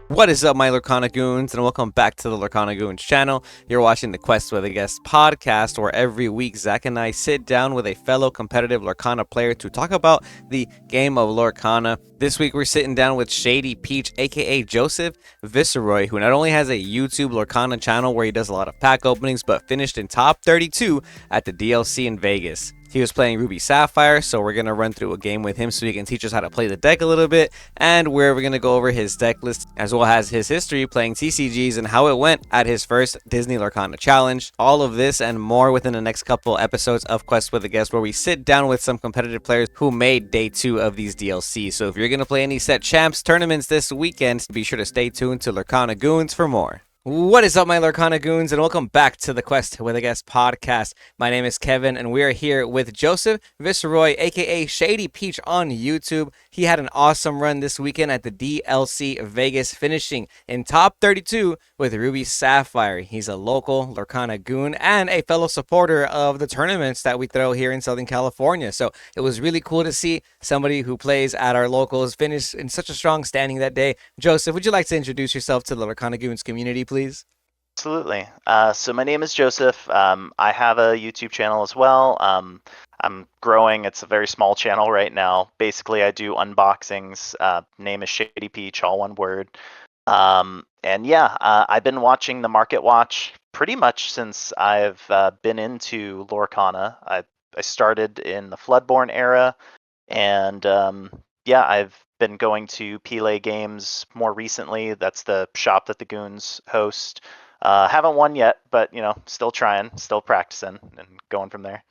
What is up, my Lorcana Goons, and welcome back to the Lorcana Goons channel. You're watching the Quest with a Guest podcast, where every week Zach and I sit down with a fellow competitive Lorcana player to talk about the game of Lorcana. This week we're sitting down with Shady Peach, aka Joseph Viceroy, who not only has a YouTube Lorcana channel where he does a lot of pack openings, but finished in top 32 at the DLC in Vegas. He was playing Ruby Sapphire, so we're going to run through a game with him so he can teach us how to play the deck a little bit, and we're going to go over his deck list as well as his history playing TCGs and how it went at his first Disney Lorcana Challenge. All of this and more within the next couple episodes of Quest with a Guest, where we sit down with some competitive players who made day 2 of these DLCs. So if you're going to play any set champs tournaments this weekend, be sure to stay tuned to Lorcana Goons for more. What is up, my Lorcana Goons, and welcome back to the Quest with a Guest podcast. My name is Kevin, and we are here with Joseph Viceroy, aka Shady Peach on YouTube. He had an awesome run this weekend at the DLC Vegas, finishing in top 32 with Ruby Sapphire. He's a local Lorcana Goon and a fellow supporter of the tournaments that we throw here in Southern California. So it was really cool to see somebody who plays at our locals finish in such a strong standing that day. Joseph, would you like to introduce yourself to the Lorcana Goons community, please? Absolutely. So my name is Joseph. I have a YouTube channel as well. I'm growing. It's a very small channel right now. Basically, I do unboxings. Name is Shady Peach, all one word. And yeah, I've been watching the Market Watch pretty much since I've been into Lorcana. I started in the Floodborne era, and yeah, I've been going to Pele Games more recently. That's the shop that the Goons host. Haven't won yet, but still trying, still practicing, and going from there.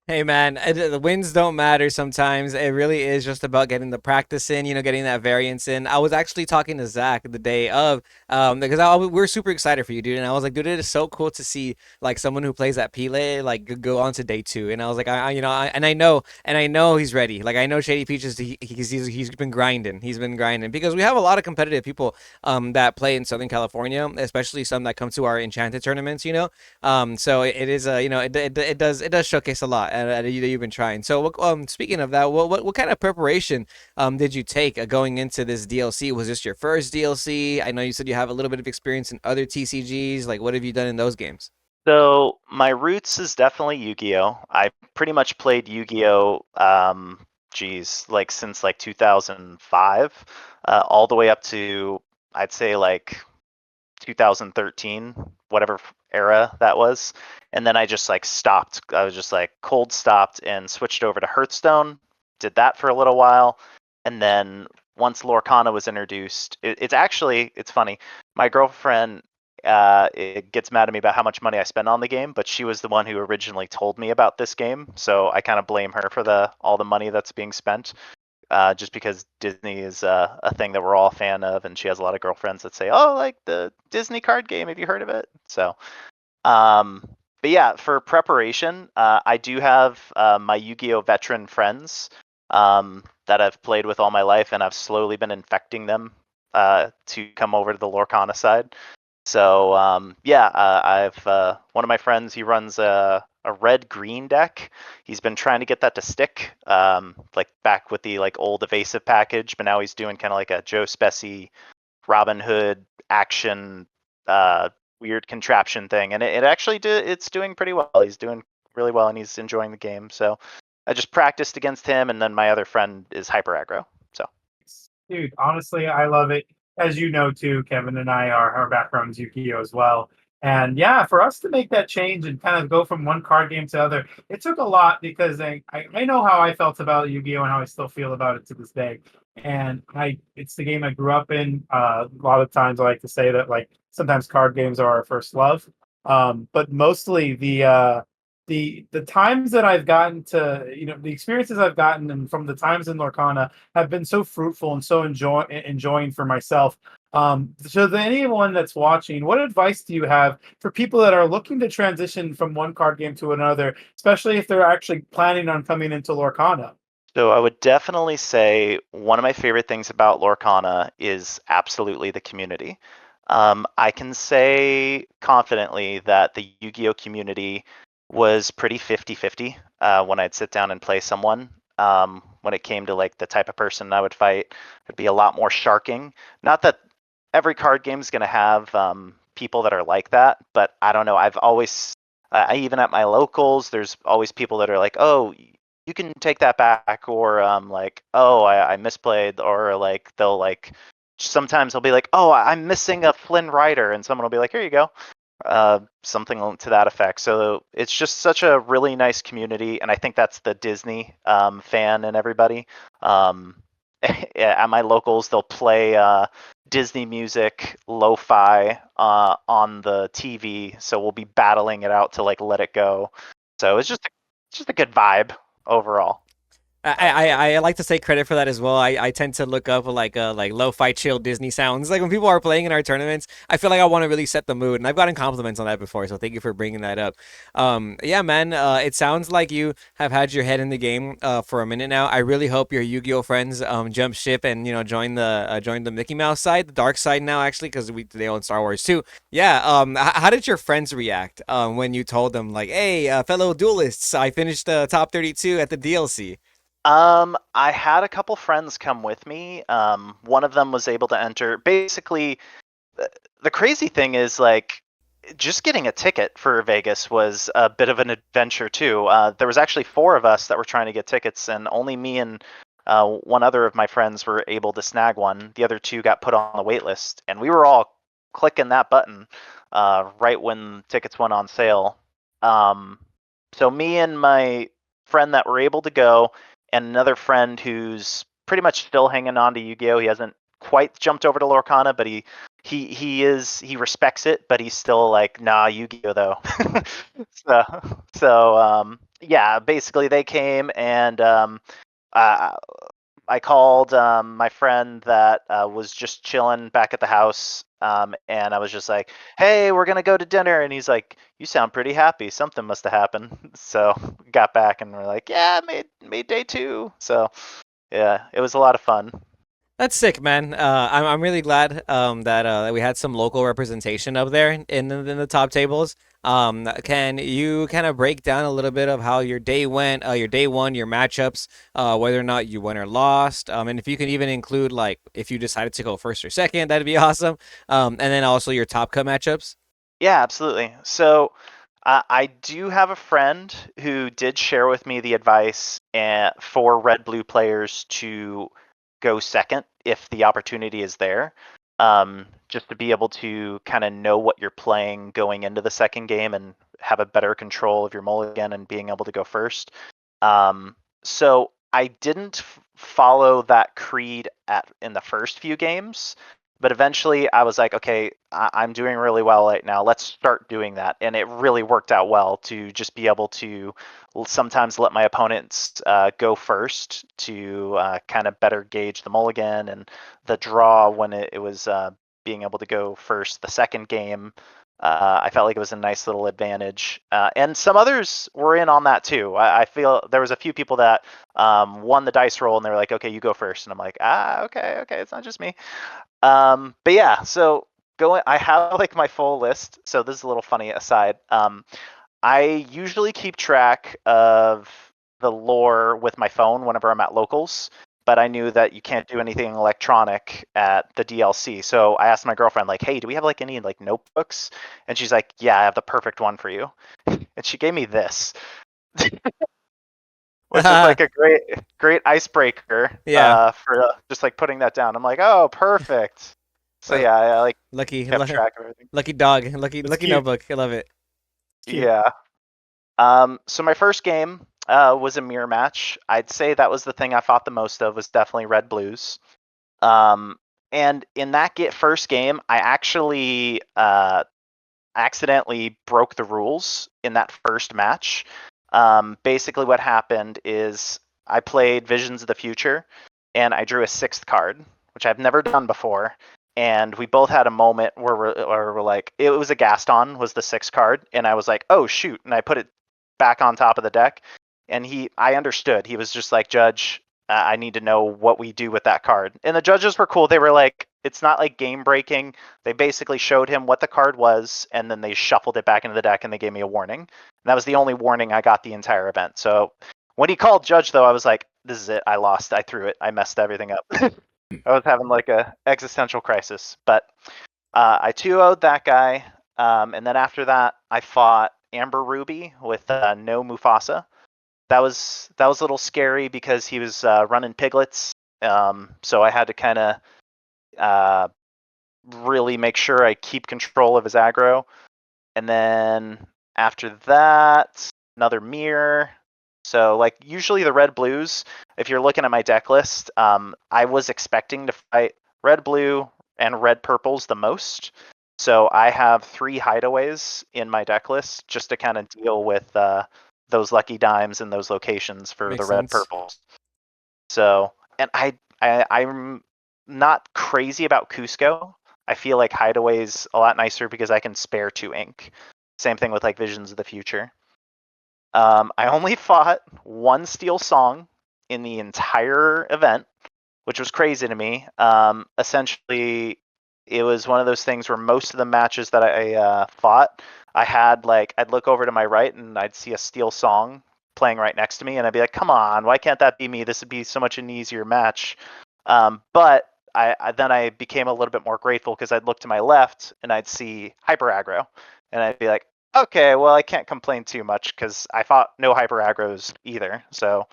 Hey man, the wins don't matter sometimes. It really is just about getting the practice in, getting that variance in. I was actually talking to Zach the day of, because we're super excited for you, dude. And I was like, dude, it is so cool to see like someone who plays at Pele like go on to day 2. And I was like, and I know he's ready. Like I know Shady Peaches, he's been grinding. He's been grinding because we have a lot of competitive people that play in Southern California, especially some that come to our Enchanted tournaments. So it is it does showcase a lot that you've been trying. So speaking of that, what kind of preparation did you take going into this DLC? Was this your first DLC? I know you said you have a little bit of experience in other TCGs. Like, what have you done in those games? So my roots is definitely Yu-Gi-Oh. I pretty much played Yu-Gi-Oh. Geez, like since like 2005, all the way up to I'd say like 2013, whatever era that was. And then I just like stopped. I was just like cold stopped and switched over to Hearthstone. Did that for a little while. And then once Lorcana was introduced, it's funny. My girlfriend it gets mad at me about how much money I spend on the game, but she was the one who originally told me about this game. So I kind of blame her for all the money that's being spent, just because Disney is a thing that we're all a fan of, and she has a lot of girlfriends that say, "Oh, like the Disney card game. Have you heard of it?" So, um, but yeah, for preparation, I do have my Yu-Gi-Oh veteran friends that I've played with all my life, and I've slowly been infecting them to come over to the Lorcana side. So yeah, I've one of my friends. He runs a red green deck. He's been trying to get that to stick, like back with the like old evasive package, but now he's doing kind of like a Joe Spessy, Robin Hood action, weird contraption thing, and it actually it's doing pretty well. He's doing really well, and he's enjoying the game. So I just practiced against him, and then my other friend is hyper aggro. So Dude, honestly, I love it. As you know, too, Kevin and I are our backgrounds Yu-Gi-Oh as well. And yeah, for us to make that change and kind of go from one card game to other, it took a lot because I know how I felt about Yu-Gi-Oh and how I still feel about it to this day. And it's the game I grew up in. A lot of times I like to say that like sometimes card games are our first love. But mostly the times that I've gotten to, the experiences I've gotten and from the times in Lorcana have been so fruitful and so enjoying for myself. So to anyone that's watching, what advice do you have for people that are looking to transition from one card game to another, especially if they're actually planning on coming into Lorcana? So I would definitely say one of my favorite things about Lorcana is absolutely the community. I can say confidently that the Yu-Gi-Oh community was pretty 50-50 when I'd sit down and play someone. When it came to like the type of person I would fight, it'd be a lot more sharking. Not that every card game is going to have people that are like that, but I don't know. I've always, even at my locals, there's always people that are like, oh, you can take that back, or like, oh, I misplayed, or like they'll like, sometimes they'll be like, oh, I'm missing a Flynn Rider, and someone will be like, here you go. Something to that effect. So it's just such a really nice community, and I think that's the Disney fan and everybody. At my locals, they'll play Disney music, lo-fi on the TV, so we'll be battling it out to like Let It Go. So it's just a good vibe overall. I like to take credit for that as well. I tend to look up like lo-fi chill Disney sounds. Like when people are playing in our tournaments, I feel like I want to really set the mood, and I've gotten compliments on that before. So thank you for bringing that up. Yeah, man. It sounds like you have had your head in the game for a minute now. I really hope your Yu-Gi-Oh friends jump ship and join the Mickey Mouse side, the dark side now actually, because they own Star Wars too. Yeah. How did your friends react when you told them like, hey, fellow duelists, I finished top 32 at the DLC? I had a couple friends come with me. One of them was able to enter. Basically, the crazy thing is like just getting a ticket for Vegas was a bit of an adventure too. There was actually four of us that were trying to get tickets, and only me and one other of my friends were able to snag one. The other two got put on the wait list, and we were all clicking that button right when tickets went on sale. Um, so me and my friend that were able to go, and another friend who's pretty much still hanging on to Yu-Gi-Oh. He hasn't quite jumped over to Lorcana, but he respects it, but he's still like, nah, Yu-Gi-Oh though. so yeah, basically they came, and uh, I called my friend that was just chilling back at the house, and I was just like, "Hey, we're gonna go to dinner," and he's like, "You sound pretty happy. Something must have happened." So we got back and we're like, "Yeah, made day two." So yeah, it was a lot of fun. That's sick, man. I'm really glad that we had some local representation up there in the top tables. Can you kind of break down a little bit of how your day went, your day one, your matchups, whether or not you won or lost, and if you can even include like if you decided to go first or second, that'd be awesome. And then also your top cut matchups. Yeah, absolutely. So I do have a friend who did share with me the advice for red blue players to go second if the opportunity is there, just to be able to kind of know what you're playing going into the second game and have a better control of your mulligan and being able to go first. So I didn't follow that creed in the first few games, but eventually I was like, okay, I'm doing really well right now. Let's start doing that. And it really worked out well to just be able to sometimes let my opponents go first to kind of better gauge the mulligan and the draw when it was being able to go first the second game. I felt like it was a nice little advantage. And some others were in on that too. I feel there was a few people that won the dice roll and they were like, okay, you go first. And I'm like, okay, it's not just me. But yeah, so I have like my full list. So this is a little funny aside. I usually keep track of the lore with my phone whenever I'm at locals, but I knew that you can't do anything electronic at the DLC. So I asked my girlfriend, like, hey, do we have like any like notebooks? And she's like, yeah, I have the perfect one for you. And she gave me this, which is like a great icebreaker Yeah, for just like putting that down. I'm like, oh, perfect. So uh, yeah, I like lucky, kept track of everything. lucky dog, It's lucky cute. notebook. I love it. It's cute. Yeah. So my first game was a mirror match. I'd say that was the thing I fought the most of was definitely Red Blues. Um, and in that first game, I actually accidentally broke the rules in that first match. Basically, what happened is I played Visions of the Future, and I drew a sixth card, which I've never done before. And we both had a moment where we're like, it was a Gaston was the sixth card, and I was like, oh shoot, and I put it back on top of the deck. And I understood. He was just like, Judge, I need to know what we do with that card. And the judges were cool. They were like, it's not like game breaking. They basically showed him what the card was, and then they shuffled it back into the deck, and they gave me a warning. And that was the only warning I got the entire event. So when he called Judge, though, I was like, this is it. I lost. I threw it. I messed everything up. I was having like a existential crisis, but I 2-0'd that guy, and then after that, I fought Amber Ruby with no Mufasa. That was a little scary because he was running piglets, so I had to kind of really make sure I keep control of his aggro. And then after that, another mirror. So like usually the red blues, if you're looking at my deck list, I was expecting to fight red blue and red purples the most. So I have 3 hideaways in my deck list just to kind of deal with those lucky dimes in those locations for Makes the red sense. purples. So, and I'm not crazy about Cusco. I feel like Hideaway's a lot nicer because I can spare 2 ink. Same thing with like Visions of the Future. I only fought 1 Steel Song in the entire event, which was crazy to me. Essentially, it was one of those things where most of the matches that I fought, I had like I'd look over to my right and I'd see a Steel Song playing right next to me, and I'd be like, "Come on, why can't that be me? This would be so much an easier match." But then I became a little bit more grateful because I'd look to my left and I'd see Hyper Aggro, and I'd be like, "Okay, well I can't complain too much because I fought no Hyper Aggros either." So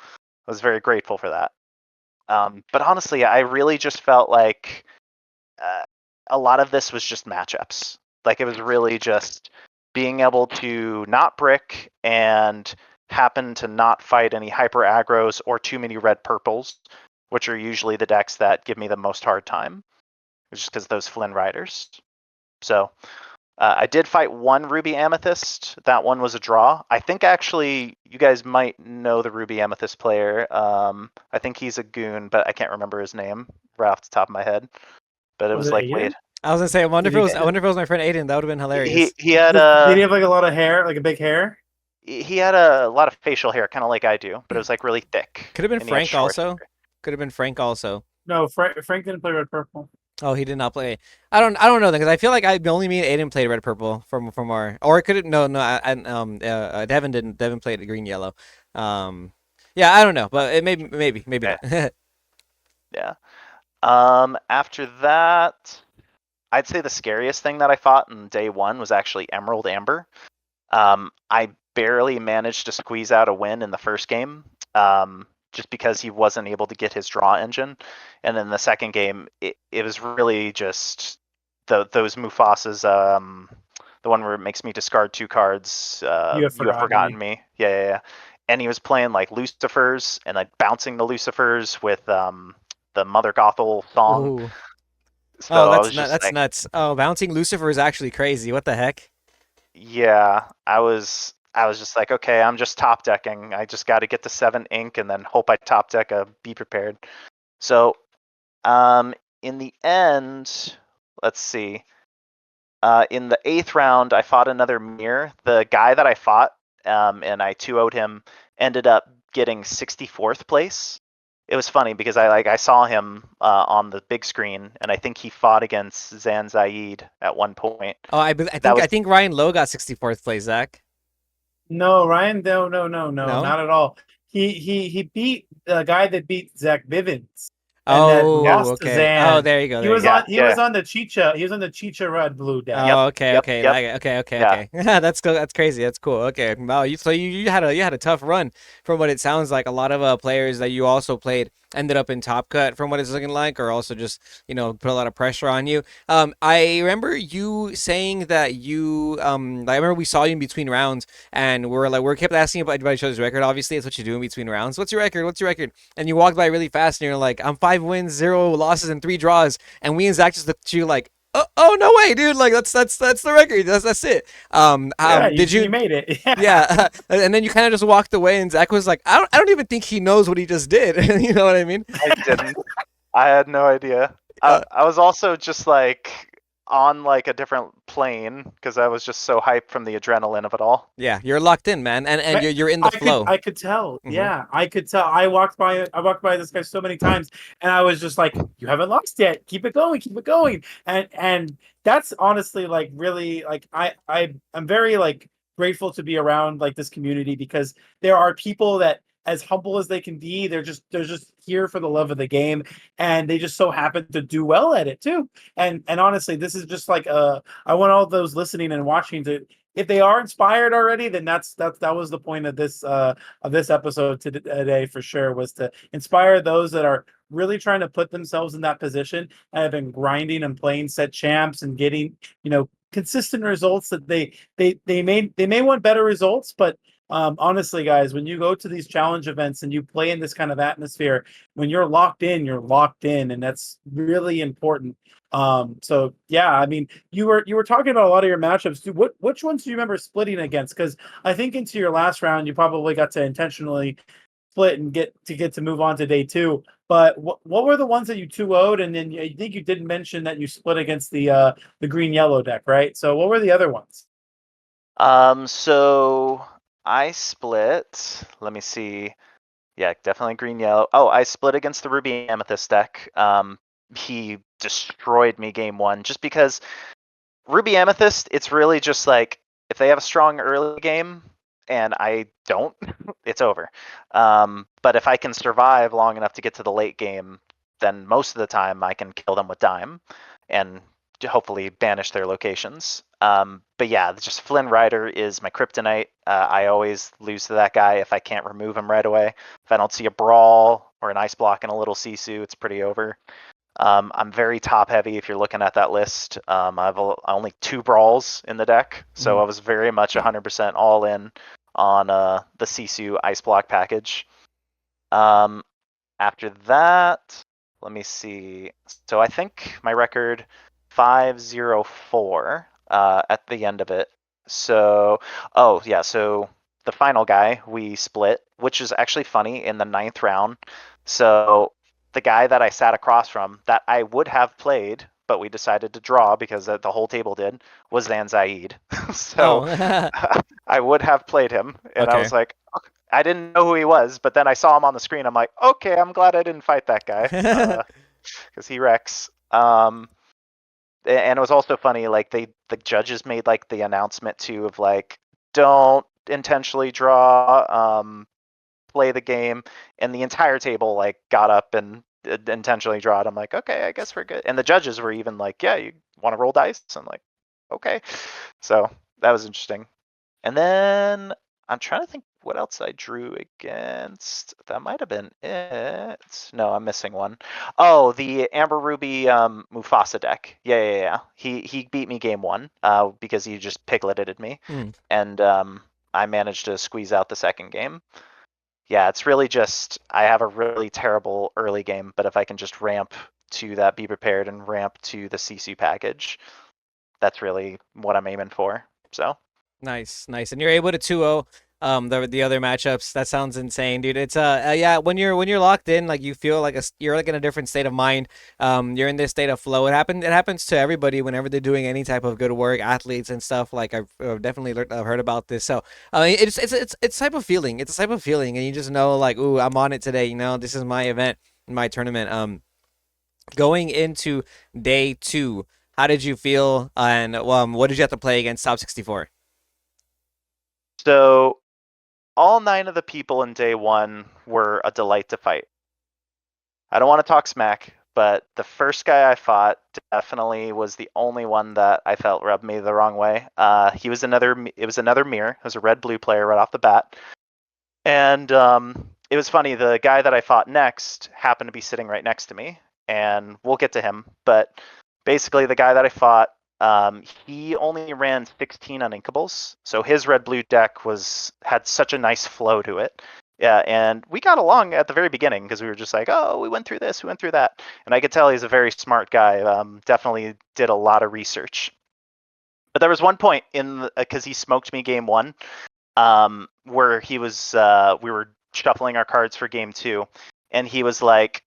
I was very grateful for that. But honestly, I really just felt like a lot of this was just matchups. Like it was really just being able to not brick and happen to not fight any hyper aggros or too many red purples, which are usually the decks that give me the most hard time, just because those Flynn Riders. So I did fight 1 Ruby Amethyst. That one was a draw. I think actually you guys might know the Ruby Amethyst player. I think he's a goon, but I can't remember his name right off the top of my head. But it Was was it like Aiden? I was gonna say, I wonder if Did it he was. I wonder if it was my friend Aiden. That would have been hilarious. he had Did he a have like a lot of hair, like a big hair? he had a lot of facial hair, kind of like I do, but it was like really thick, Could have been and he had Frank short also. hair. Could have been Frank also. No, Frank didn't play red purple. Oh, he did not play. I don't know because I feel like only me and Aiden played red purple from our, or it could have no Devin didn't. Devin played green yellow. Yeah, I don't know, but it maybe Yeah, not. yeah. After that, I'd say the scariest thing that I fought in day 1 was actually Emerald Amber. I barely managed to squeeze out a win in the first game, just because he wasn't able to get his draw engine. And then the second game, it was really just those Mufasas, the one where it makes me discard 2 cards. You have You have forgotten forgotten me. me. Yeah, yeah, yeah. And he was playing like Lucifers and like bouncing the Lucifers with the Mother Gothel song. Ooh. Oh, So I was just that's like, nuts. Oh, bouncing Lucifer is actually crazy. What the heck? yeah, I was just like, okay, I'm just top decking. I just got to get to 7 ink and then hope I top deck a be prepared. So, in the end, let's see. In the 8th round, I fought another mirror. The guy that I fought, and I 2-0'd him, ended up getting 64th place. It was funny because I saw him on the big screen, and I think he fought against Zan Zaid at one point. Oh, That was I think Ryan Lowe got 64th place. Zach. No, Ryan. No, No. not at all. He beat the guy that beat Zach Bivens and that yeah, Oh, lost to okay. Oh, Zan. there you go. He There you was go. on yeah, he yeah, was on the Chicha. He was on the Chicha red blue deck. yep, Oh, okay, yep, okay, yep, yeah. okay. That's cool. That's crazy. That's cool. Okay, wow. You had a tough run from what it sounds like. A lot of players that you also played ended up in top cut from what it's looking like, or also just put a lot of pressure on you. I remember you saying that I remember we saw you in between rounds, and we kept asking about everybody shows his record. Obviously, it's what you do in between rounds. What's your record? What's your record? And you walked by really fast, and you're like, I'm 5 wins, 0 losses, and 3 draws. And we and Zach just looked at you like, oh no way, dude! Like that's the record. That's it. Yeah, Did you you? made it. Yeah. Yeah, and then you kind of just walked away, and Zach was like, I don't even think he knows what he just did. You know what I mean? I didn't. I had no idea. Uh, I was also just like on like a different plane because I was just so hyped from the adrenaline of it all. yeah, you're locked in, man, and But you're in the flow. I could tell. Hmm. Yeah, I could tell. I walked by this guy so many times, and I was just like, "You haven't lost yet. Keep it going. Keep it going." And that's honestly like really like I'm very like grateful to be around like this community because there are people that as humble as they can be. They're just here for the love of the game, and they just so happen to do well at it too. And honestly, this is just like I want all those listening and watching to, if they are inspired already, then that was the point of this episode today for sure, was to inspire those that are really trying to put themselves in that position and have been grinding and playing set champs and getting, consistent results that they may want better results, but honestly, guys, when you go to these challenge events and you play in this kind of atmosphere, when you're locked in, and that's really important. So yeah, I mean, you were talking about a lot of your matchups. Which ones do you remember splitting against? Because I think into your last round, you probably got to intentionally split and get to move on to day two. But what were the ones that you 2-0'd? And then I think you did mention that you split against the green yellow deck, right? So what were the other ones? So I split. Let me see. Yeah, definitely green yellow. Oh, I split against the Ruby Amethyst deck. He destroyed me game one just because Ruby Amethyst, it's really just like if they have a strong early game and I don't, it's over. But if I can survive long enough to get to the late game, then most of the time I can kill them with Dime and hopefully banish their locations. But yeah, just Flynn Rider is my kryptonite. I always lose to that guy if I can't remove him right away. If I don't see a brawl or an ice block and a little Sisu, it's pretty over. I'm very top heavy if you're looking at that list. I have only 2 brawls in the deck, so I was very much 100% all in on the Sisu ice block package. After that, let me see. So I think my record 5-0-4 at the end of it. So, oh yeah, so the final guy we split, which is actually funny in the 9th round. So the guy that I sat across from that I would have played, but we decided to draw because the whole table did, was Zanzaid. So Oh, I would have played him, and I okay. was like, I didn't know who he was, but then I saw him on the screen. I'm like, okay, I'm glad I didn't fight that guy because he wrecks. And it was also funny, like the judges made like the announcement too of like, don't intentionally draw, play the game, and the entire table like got up and intentionally drawed. I'm like, okay, I guess we're good. And the judges were even like, yeah, you want to roll dice? I'm like, okay. So that was interesting. And then I'm trying to think what else I drew against. That might have been it. No, I'm missing one. Oh, the Amber Ruby Mufasa deck. Yeah. He beat me game one because he just pigleted me. Hmm. And I managed to squeeze out the second game. Yeah, it's really just I have a really terrible early game, but if I can just ramp to that Be Prepared and ramp to the CC package, that's really what I'm aiming for. So Nice. And you're able to 2-0 the other matchups. That sounds insane, dude. It's yeah, when you're locked in, like you feel like you're like in a different state of mind. You're in this state of flow. It happens to everybody whenever they're doing any type of good work, athletes and stuff. Like I've definitely heard about this. So it's type of feeling. It's a type of feeling, and you just know like, ooh, I'm on it today. This is my event, my tournament. Going into day two, how did you feel? And what did you have to play against Top 64? So all 9 of the people in day one were a delight to fight. I don't want to talk smack, but the first guy I fought definitely was the only one that I felt rubbed me the wrong way. It was another mirror. It was a red-blue player right off the bat. And it was funny, the guy that I fought next happened to be sitting right next to me, and we'll get to him. But basically, the guy that I fought, he only ran 16 uninkables, so his red-blue deck had such a nice flow to it. Yeah, and we got along at the very beginning because we were just like, oh, we went through this, we went through that. And I could tell he's a very smart guy, definitely did a lot of research. But there was one point because he smoked me game one, where he was we were shuffling our cards for game two, and he was like,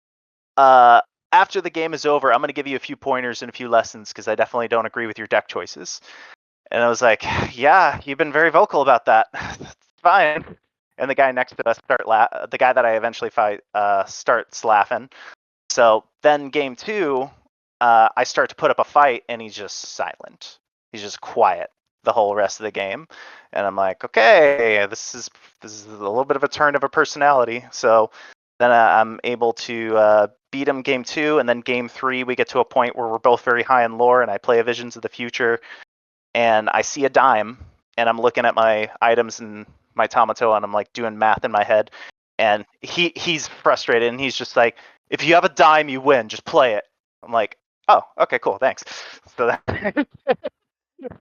after the game is over, I'm going to give you a few pointers and a few lessons because I definitely don't agree with your deck choices. And I was like, yeah, you've been very vocal about that. That's fine. And the guy next to us the guy that I eventually fight starts laughing. So then game two, I start to put up a fight, and he's just silent. He's just quiet. the whole rest of the game. And I'm like, okay, this is a little bit of a turn of a personality. So then I'm able to beat him game 2, and then game 3 we get to a point where we're both very high in lore, and I play a Visions of the Future, and I see a dime, and I'm looking at my items and my Tamato, and I'm like doing math in my head, and he's frustrated, and he's just like, if you have a dime, you win. Just play it. I'm like, oh, okay, cool, thanks. So that.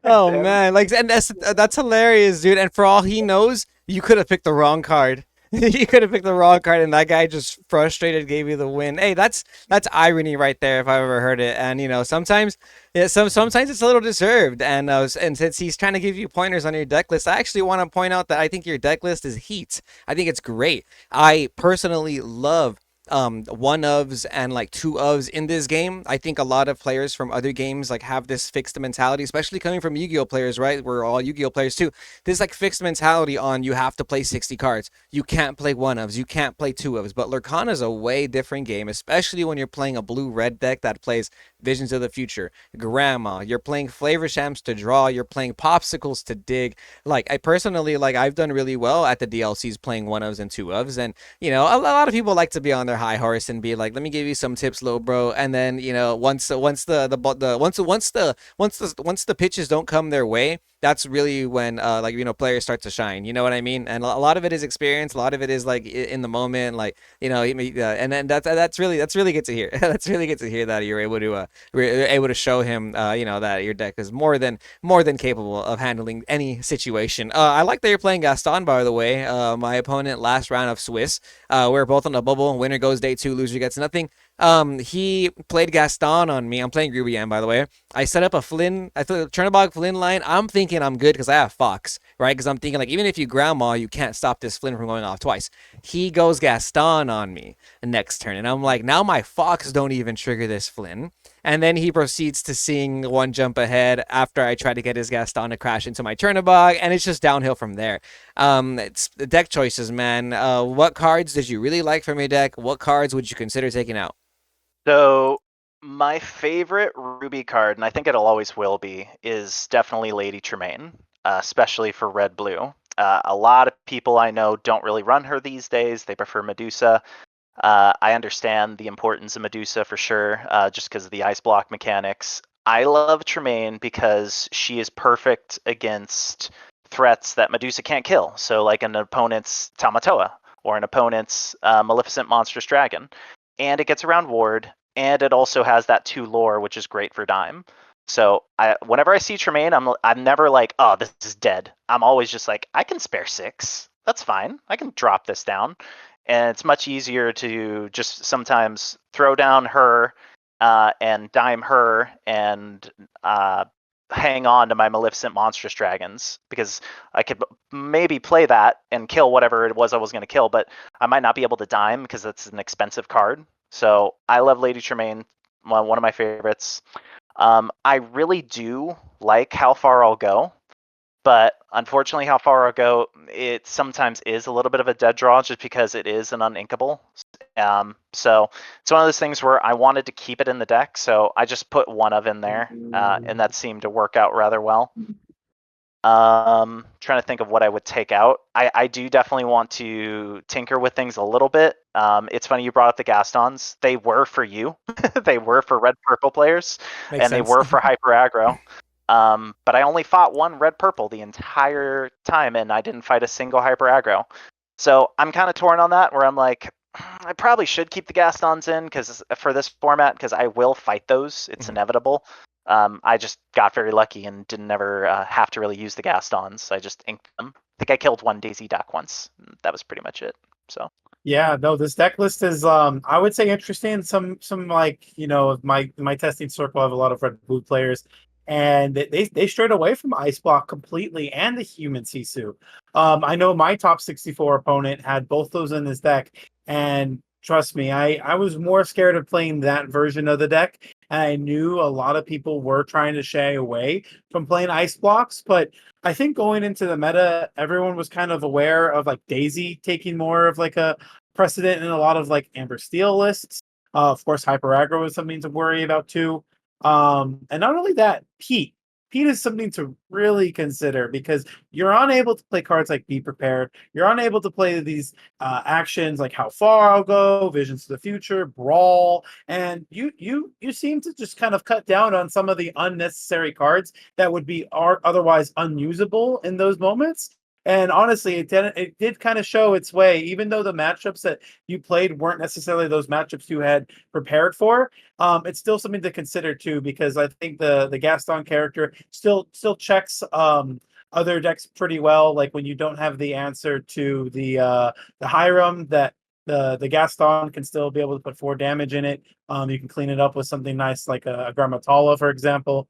Oh And man, like, and that's hilarious, dude. And for all he knows, you could have picked the wrong card. You could have picked the wrong card, and that guy just frustrated gave you the win. Hey, that's irony right there, if I ever heard it. And sometimes, yeah, sometimes it's a little deserved. And since he's trying to give you pointers on your deck list, I actually want to point out that I think your deck list is heat. I think it's great. I personally love one ofs and like two ofs in this game. I think a lot of players from other games like have this fixed mentality, especially coming from Yu-Gi-Oh players, right? We're all Yu-Gi-Oh players too. This like fixed mentality on you have to play 60 cards. You can't play one ofs, you can't play two ofs. But Lorcana is a way different game, especially when you're playing a blue-red deck that plays Visions of the Future, Grandma. You're playing Flavor Shams to draw. You're playing Popsicles to dig. Like I personally like I've done really well at the DLCs playing one ofs and two ofs, and a lot of people like to be on their high horse and be like, "Let me give you some tips, little bro." And then once the pitches don't come their way, that's really when players start to shine. You know what I mean? And a lot of it is experience. A lot of it is like in the moment, like and then that's really good to hear. That's really good to hear that you're able to show him that your deck is more than capable of handling any situation. I like that you're playing Gaston, by the way. My opponent last round of Swiss. We're both on the bubble. Winner goes day 2, loser gets nothing. He played Gaston on me. I'm playing Grubian, by the way. I set up a Flynn, I thought Chernobog Flynn line. I'm thinking I'm good because I have Fox, right? Because I'm thinking like even if you ground maul, you can't stop this Flynn from going off twice. He goes Gaston on me next turn, and I'm like, now my Fox don't even trigger this Flynn. And then he proceeds to sing one jump ahead after I try to get his Gaston to crash into my Chernobog, and it's just downhill from there. It's the deck choices, man. What cards did you really like from your deck? What cards would you consider taking out? so my favorite Ruby card, and I think it'll always will be, is definitely Lady Tremaine, especially for red blue. A lot of people I know don't really run her these days. They prefer Medusa. I understand the importance of Medusa for sure, just because of the ice block mechanics. I love Tremaine because she is perfect against threats that Medusa can't kill. So, like an opponent's Tamatoa or an opponent's Maleficent Monstrous Dragon. And it gets around Ward, and it also has that 2 lore, which is great for Dime. So whenever I see Tremaine, I'm never like, oh, this is dead. I'm always just like, I can spare 6. That's fine. I can drop this down. And it's much easier to just sometimes throw down her and dime her and hang on to my Maleficent Monstrous Dragons, because I could maybe play that and kill whatever it was I was going to kill, but I might not be able to dime because it's an expensive card. So I love Lady Tremaine, one of my favorites. I really do like How Far I'll Go, but unfortunately, How Far I'll Go, it sometimes is a little bit of a dead draw just because it is an uninkable. So it's one of those things where I wanted to keep it in the deck, so I just put one of in there, and that seemed to work out rather well. Trying to think of what I would take out. I do definitely want to tinker with things a little bit. It's funny you brought up the Gastons. They were for you. They were for red purple players, Makes and they sense. were for hyper aggro. But I only fought one red purple the entire time, and I didn't fight a single hyper aggro. So I'm kind of torn on that, where I'm like, I probably should keep the Gastons in because for this format, because I will fight those. It's inevitable. I just got very lucky and didn't ever have to really use the Gastons. I just inked them. I think I killed one Daisy Duck once. That was pretty much it. So Yeah, no, this deck list is I would say interesting. Some like, my testing circle have a lot of red blue players, and they strayed away from Ice Block completely and the human Sisu. I know my top 64 opponent had both those in his deck, and trust me, I was more scared of playing that version of the deck. And I knew a lot of people were trying to shy away from playing Ice Blocks, but I think going into the meta, everyone was kind of aware of like Daisy taking more of like a precedent in a lot of like Amber Steel lists. Of course, Hyper Aggro is something to worry about too. And not only that, Heat. Pete is something to really consider because you're unable to play cards like Be Prepared. You're unable to play these actions like How Far I'll Go, Visions to the Future, Brawl, and you seem to just kind of cut down on some of the unnecessary cards that would be otherwise unusable in those moments. And honestly, it did kind of show its way, even though the matchups that you played weren't necessarily those matchups you had prepared for. It's still something to consider too, because I think the Gaston character still checks other decks pretty well. Like when you don't have the answer to the Hiram, that the Gaston can still be able to put 4 damage in it. You can clean it up with something nice like a Grammatala, for example.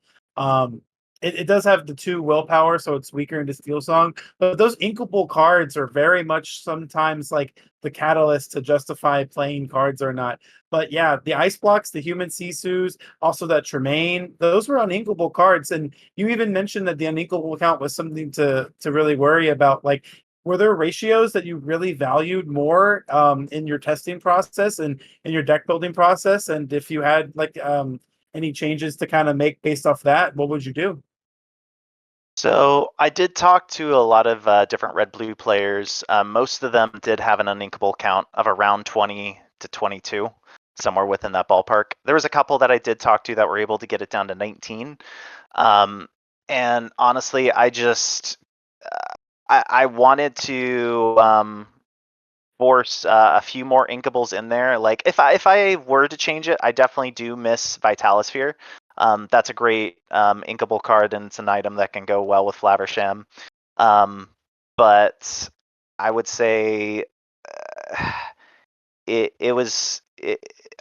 It does have the 2 willpower, so it's weaker into Steel Song. But those inkable cards are very much sometimes like the catalyst to justify playing cards or not. But yeah, the ice blocks, the human Sisus, also that Tremaine, those were uninkable cards. And you even mentioned that the uninkable count was something to really worry about. Like, were there ratios that you really valued more in your testing process and in your deck building process? And if you had like any changes to kind of make based off that, what would you do? So I did talk to a lot of different red-blue players. Most of them did have an uninkable count of around 20 to 22, somewhere within that ballpark. There was a couple that I did talk to that were able to get it down to 19. And honestly, I wanted to force a few more inkables in there. Like if I were to change it, I definitely do miss Vitalisphere. That's a great inkable card, and it's an item that can go well with Flaversham. But I would say it was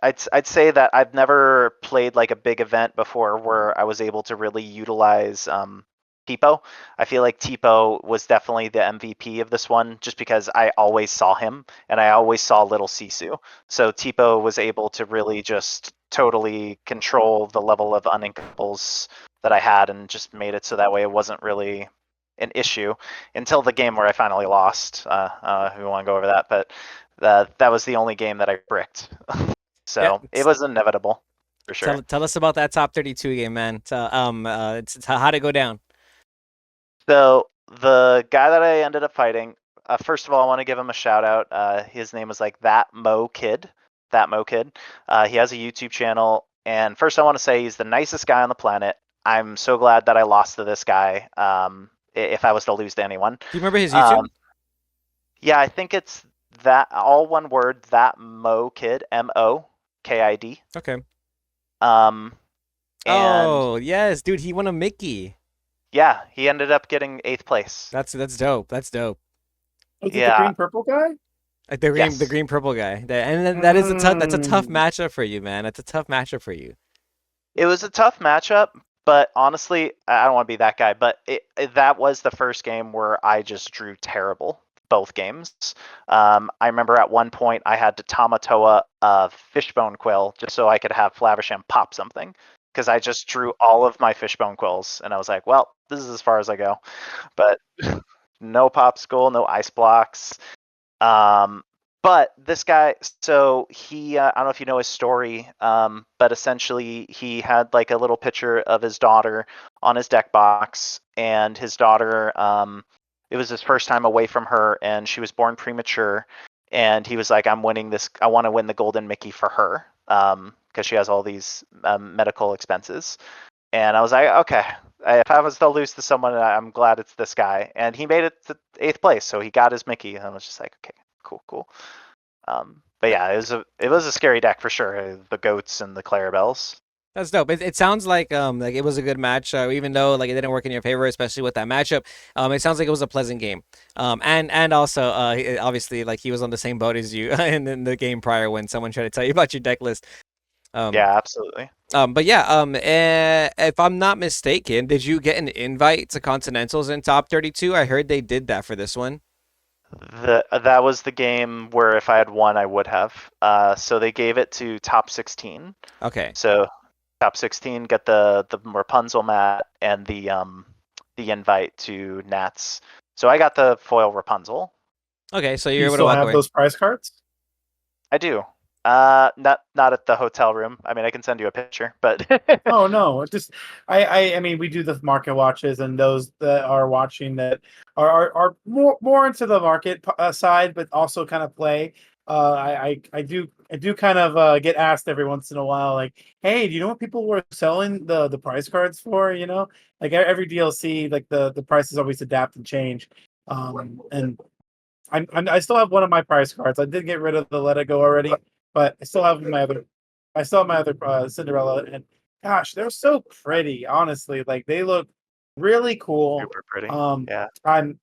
I'd say that I've never played like a big event before where I was able to really utilize Tipo. I feel like Tipo was definitely the MVP of this one just because I always saw him and I always saw little Sisu. So Tipo was able to really just totally control the level of uninkables that I had and just made it so that way it wasn't really an issue until the game where I finally lost. We want to go over that, but that was the only game that I bricked. Yeah, So it was inevitable for sure. tell us about that top 32 game, man. How'd it go down? So the guy that I ended up fighting, first of all, I want to give him a shout out. His name was like That Mo Kid. That Mo Kid. He has a YouTube channel, and first I want to say he's the nicest guy on the planet. I'm so glad that I lost to this guy. If I was to lose to anyone. Do you remember his YouTube? Yeah, I think it's that all one word. That Mo Kid, MOKID. Okay. And Oh yes, dude, he won a Mickey. yeah, he ended up getting 8th place. That's dope. That's dope. Was it the Yeah. green purple guy? Like Yes. the green purple guy. That is that's a tough Mm. matchup for you, man. That's a tough matchup for you. It was a tough matchup, but honestly, I don't want to be that guy. But that was the first game where I just drew terrible. Both games. I remember at one point I had to Tamatoa a Fishbone Quill just so I could have Flaversham pop something because I just drew all of my Fishbone Quills and I was like, well, this is as far as I go. But no Pop Skull, no Ice Blocks. But this guy, so he, I don't know if you know his story, but essentially he had like a little picture of his daughter on his deck box, and his daughter, it was his first time away from her, and she was born premature, and he was like, I'm winning this, I want to win the Golden Mickey for her, because she has all these medical expenses. And I was like, okay, if I was to lose to someone, I'm glad it's this guy. And he made it to 8th place, so he got his Mickey. And I was just like, okay, cool. But yeah, it was a scary deck for sure. The goats and the Clarabelles. That's dope. It sounds like it was a good match, even though like it didn't work in your favor, especially with that matchup. It sounds like it was a pleasant game. And also obviously like he was on the same boat as you in the game prior when someone tried to tell you about your deck list. Yeah, absolutely. But yeah, if I'm not mistaken, did you get an invite to Continentals in top 32? I heard they did that for this one. That was the game where if I had won, I would have. So they gave it to top 16. Okay. So top 16 get the Rapunzel mat and the invite to Nats. So I got the foil Rapunzel. Okay, so Do you're you able to still walk have away. those prize cards? I do. Not at the hotel room. I mean, I can send you a picture, but Oh no, just I mean we do the market watches, and those that are watching that are more into the market side, but also kind of play. I do kind of get asked every once in a while, like, hey, do you know what people were selling the price cards for? You know, like every DLC, like the prices always adapt and change. And I still have one of my price cards. I did get rid of the Let It Go already, but I still have my other. I still have my other Cinderella, and gosh, they're so pretty. Honestly, like they look really cool. super pretty. Um, Yeah. I'm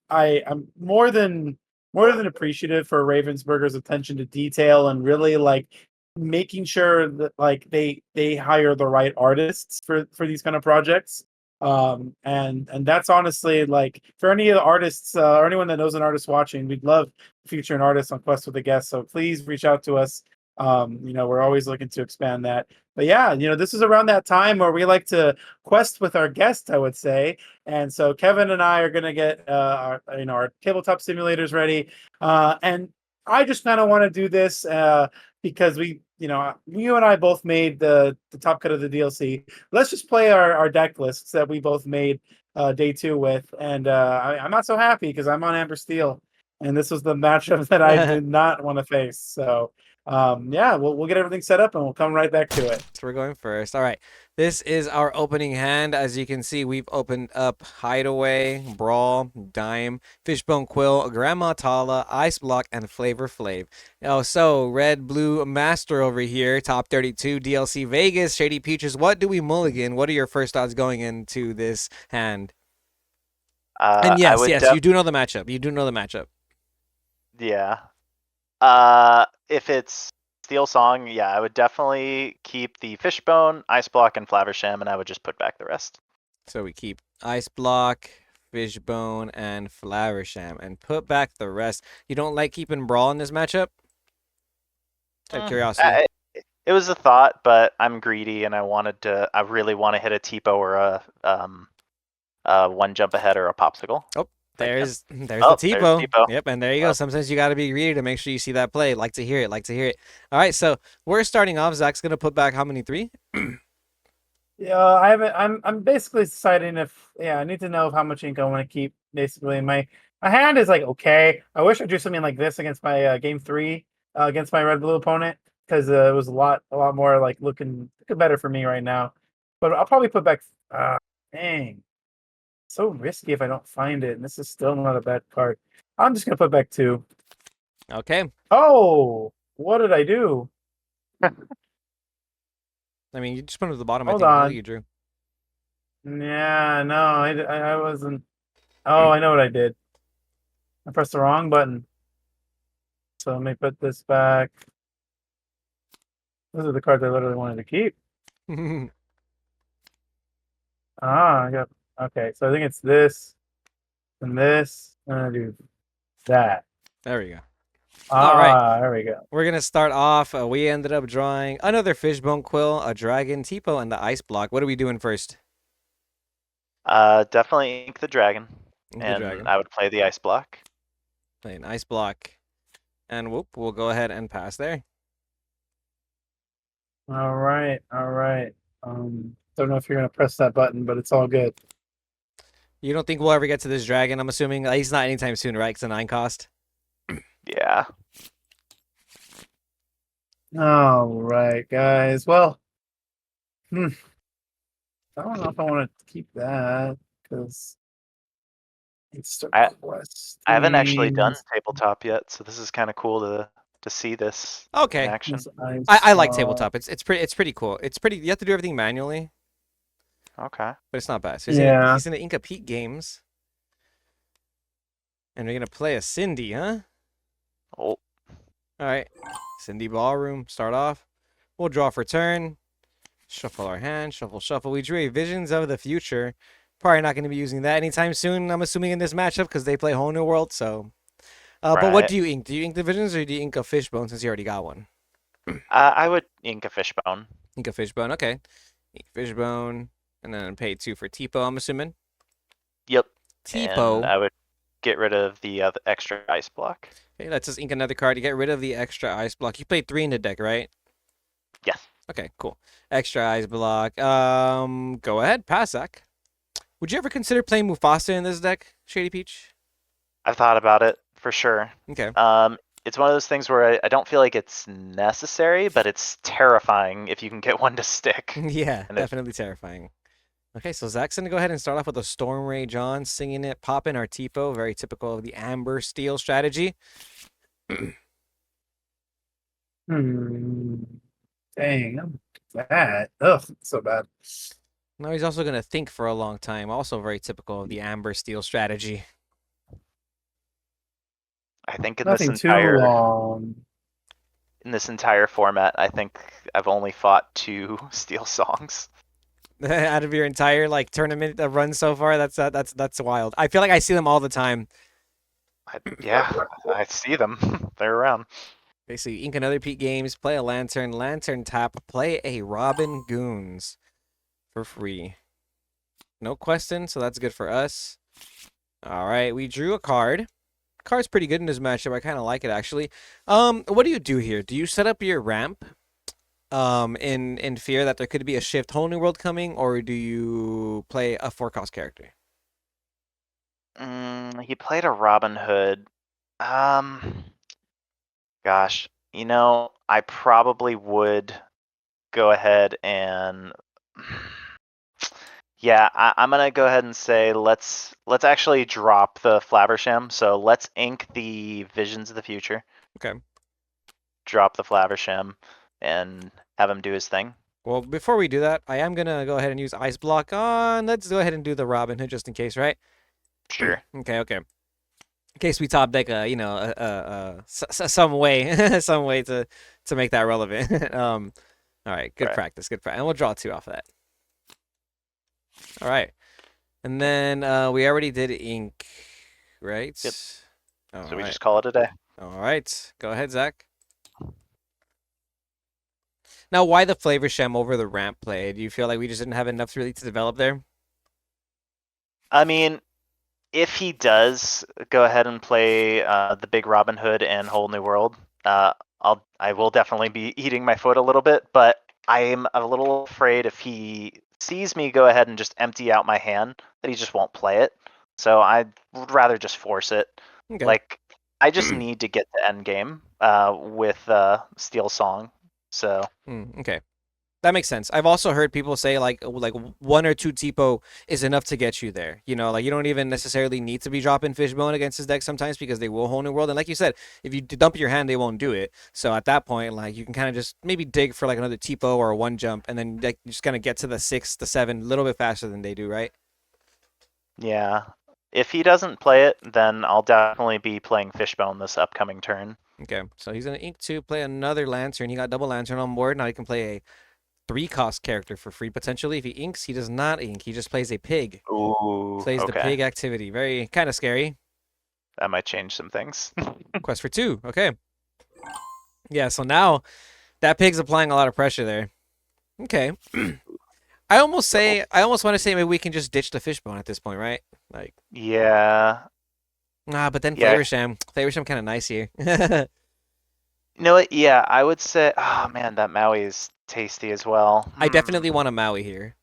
more than appreciative for Ravensburger's attention to detail and really like making sure that like they hire the right artists for these kind of projects. And that's honestly like for any of the artists or anyone that knows an artist watching, we'd love to feature an artist on Quest with a Guest, so please reach out to us. We're always looking to expand that. But yeah, this is around that time where we like to quest with our guests, I would say. And so Kevin and I are going to get our tabletop simulators ready. And I just kind of want to do this because you and I both made the top cut of the DLC. Let's just play our deck lists that we both made day two with. And I'm not so happy because I'm on Amber Steel, and this was the matchup that I did not want to face. So yeah, we'll get everything set up and we'll come right back to it. So we're going first. All right. This is our opening hand. As you can see, we've opened up Hideaway, Brawl, Dime, Fishbone Quill, Grandma Tala, Ice Block, and Flavor Flav. Oh, so Red Blue Master over here, top 32, DLC Vegas, Shady Peaches. What do we mulligan? What are your first thoughts going into this hand? And I yes, would you do know the matchup. You do know the matchup. yeah. If it's Steel Song, yeah, I would definitely keep the Fishbone, Ice Block, and Flaversham, and I would just put back the rest. So we keep Ice Block, Fishbone, and Flowersham, and put back the rest. You don't like keeping Brawl in this matchup? Out of curiosity. It was a thought, but I'm greedy, and I really want to hit a Tipo or a one jump ahead or a popsicle. Oh, there's Oh, the there's Tipo. Tipo. Yep, and there you go. Sometimes you got to be greedy to make sure you see that play. Like to hear it. Like to hear it. All right, so we're starting off. Zach's gonna put back how many? 3? Yeah, I haven't. I'm basically deciding if I need to know how much ink I want to keep. Basically, my hand is like okay. I wish I'd do something like this against my game three against my red blue opponent because it was a lot more like looking better for me right now. But I'll probably put back. Dang, so risky if I don't find it, and this is still not a bad card. I'm just gonna put back 2. Okay. Oh, what did I do? I mean, you just put it at the bottom. Hold I on. think you drew. Yeah, no, I wasn't. Oh, I know what I did. I pressed the wrong button. So let me put this back. Those are the cards I literally wanted to keep. I got okay. So I think it's this, and I do that. There we go. All right. There we go. We're gonna start off. We ended up drawing another Fishbone Quill, a Dragon, Tipo, and the Ice Block. What are we doing first? Definitely ink the dragon, Ink the and Dragon. I would play the Ice Block. Play an Ice Block, and whoop, we'll go ahead and pass there. All right, all right. Don't know if you're gonna press that button, but it's all good. You don't think we'll ever get to this dragon? I'm assuming he's not anytime soon, right? It's a 9 cost. Yeah. All right, guys. Well, I don't know if I want to keep that because it's the quest. I haven't actually done tabletop yet, so this is kind of cool to see this in Okay. action. I like tabletop. It's pretty cool. It's pretty. You have to do everything manually, Okay. but it's not bad. So Yeah. he's in the Inca Pete games, and we're gonna play a Cindy, huh? Oh, All right, Cindy Ballroom. Start off. We'll draw for turn. Shuffle our hand. Shuffle, shuffle. We drew a Visions of the Future. Probably not going to be using that anytime soon. I'm assuming in this matchup because they play Whole New World. So, but what Right. do you ink? Do you ink the Visions or do you ink a Fishbone since you already got one? I would ink a Fishbone. Ink a Fishbone. Okay, ink Fishbone, and then pay 2 for Tipo. I'm assuming. Yep. Tipo. And I would get rid of the extra Ice Block. Okay, let's just ink another card to get rid of the extra Ice Block. You played 3 in the deck, right? Okay, cool. Extra ice block. Go ahead, pass, Zach. Would you ever consider playing Mufasa in this deck, Shady Peach? I've thought about it for sure. Okay. It's one of those things where I don't feel like it's necessary, but it's terrifying if you can get one to stick. Yeah, And it, definitely terrifying. Okay, so Zach's gonna go ahead and start off with a Storm Rage on, singing it, popping our Tipo, very typical of the Amber Steel strategy. Hmm. Dang, that. Ugh, so bad. Now he's also gonna think for a long time, also very typical of the Amber Steel strategy. I think Nothing too long. in this entire format, I think I've only fought 2 steel songs. Out of your entire like tournament run so far, that's wild. I feel like I see them all the time. Yeah, I see them. They're around. Basically, ink another Pete games, play a Lantern, Lantern tap, play a Robin Goons for free. No question, so that's good for us. All right, we drew a card. Card's pretty good in this matchup. I kind of like it actually. What do you do here? Do you set up your ramp in fear that there could be a shift whole new world coming, or do you play a 4-cost character? He played a Robin Hood. Um, Gosh, I probably would go ahead and yeah, I'm gonna go ahead and say let's actually drop the Flaversham. So let's ink the Visions of the Future, Okay. drop the Flaversham, and have him do his thing. Well, before we do that, I am gonna go ahead and use Ice Block on. Let's go ahead and do the Robin Hood just in case, right? Sure. Okay, okay. In case we top deck, some way, some way to make that relevant. All right, good Right. practice, good practice, and we'll draw 2 off of that. All right, and then we already did ink, right? Yep. All So we right. just call it a day. All right, go ahead, Zach. Now, why the Flavor Shem over the ramp play? Do you feel like we just didn't have enough really to develop there? I mean, if he does go ahead and play the big Robin Hood and Whole New World, I will definitely be eating my foot a little bit, but I'm a little afraid if he sees me go ahead and just empty out my hand that he just won't play it. So I would rather just force it. Okay. Like I just need to get to end game with Steel Song. So Okay. That makes sense. I've also heard people say like 1 or 2 Tipo is enough to get you there. You know, like you don't even necessarily need to be dropping Fishbone against his deck sometimes because they will whole new world. And like you said, if you dump your hand, they won't do it. So at that point, like you can kind of just maybe dig for like another Tipo or a 1 jump, and then like you just kind of get to the 6, the 7 a little bit faster than they do, right? yeah, if he doesn't play it, then I'll definitely be playing Fishbone this upcoming turn. Okay, so he's gonna ink 2, play another Lantern. He got double Lantern on board. Now he can play a 3-cost character for free potentially. If he inks, he does not ink. He just plays a pig. Ooh, Plays the okay. pig activity. Very kind of scary. That might change some things. Quest for 2. Okay. Yeah, so now that pig's applying a lot of pressure there. Okay. I almost want to say maybe we can just ditch the Fishbone at this point, right? Like, Yeah. but then Yeah. Flavorsham kind of nice here. You know what? Yeah, I would say. Oh man, that Maui is tasty as well. I definitely want a Maui here.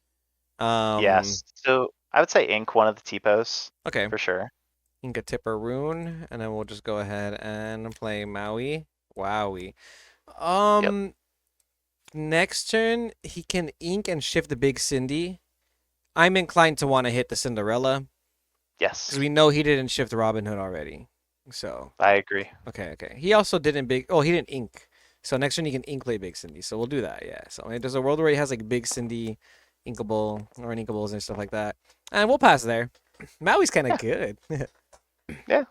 Yes. So I would say ink one of the T-pos Okay. for sure. Ink a Tipper Rune, and then we'll just go ahead and play Maui. Wowie. Next turn, he can ink and shift the big Cindy. I'm inclined to want to hit the Cinderella Yes, because we know he didn't shift Robin Hood already. So I agree. okay. He also didn't big. Oh, he didn't ink. So next turn he can ink play Big Cindy. So we'll do that. Yeah. So I mean, there's a world where he has like Big Cindy, inkable or inkables and stuff like that, and we'll pass there. Maui's kind of good. Yeah.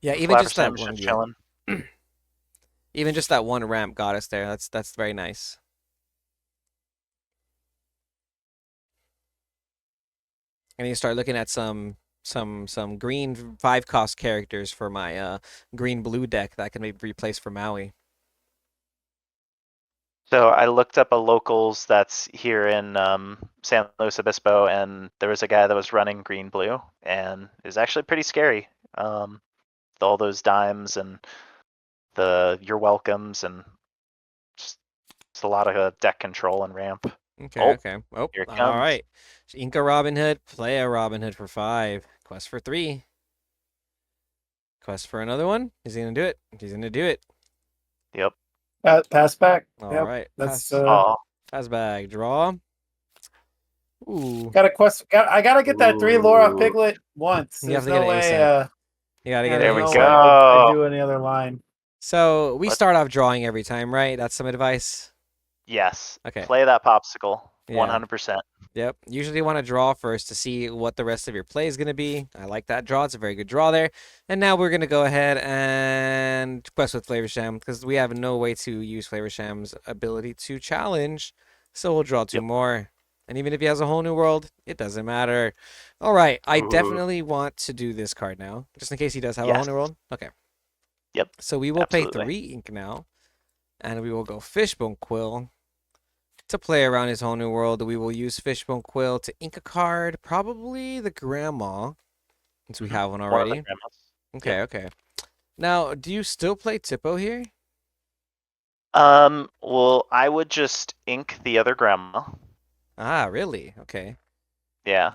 Yeah. Even just that Flaversam's one. just Yeah. chilling. Even just that one ramp got us there. That's very nice. And you start looking at some green 5-cost characters for my green blue deck that can maybe replace for Maui. So I looked up a locals that's here in San Luis Obispo, and there was a guy that was running green blue, and it was actually pretty scary. With all those dimes and the you're welcomes and just a lot of deck control and ramp. Okay, Oh, okay. Oh, here it all comes. right. Inca Robin Hood, play a Robin Hood for 5. Quest for 3. Quest for another one. He's gonna do it. He's gonna do it. Yep. Pass back. All Yep. right. That's Oh, Pass bag. Draw. Ooh. got a quest. I gotta get that 3 Laura Ooh. Piglet once. You have There's to get no it way. ASAP. You gotta get There's it There we no ASAP. way I go. do any other line. So we Let's- start off drawing every time, right? That's some advice. yes. Okay. Play that popsicle. Yeah. 100%. Yep. Usually you want to draw first to see what the rest of your play is going to be. I like that draw. It's a very good draw there. And now we're going to go ahead and quest with Flavor Sham because we have no way to use Flavor Sham's ability to challenge. So we'll draw 2 more. And even if he has a whole new world, it doesn't matter. All right. I Ooh. definitely want to do this card now, just in case he does have a whole Yes. new world. Okay. Yep. So we will pay Absolutely. 3 ink now. And we will go Fishbone Quill. To play around his whole new world, we will use Fishbone Quill to ink a card, probably the Grandma, since we have one One of the already. grandmas. Okay, okay. Now, do you still play Tippo here? Well, I would just ink the other grandma. Ah, really? Okay, Yeah.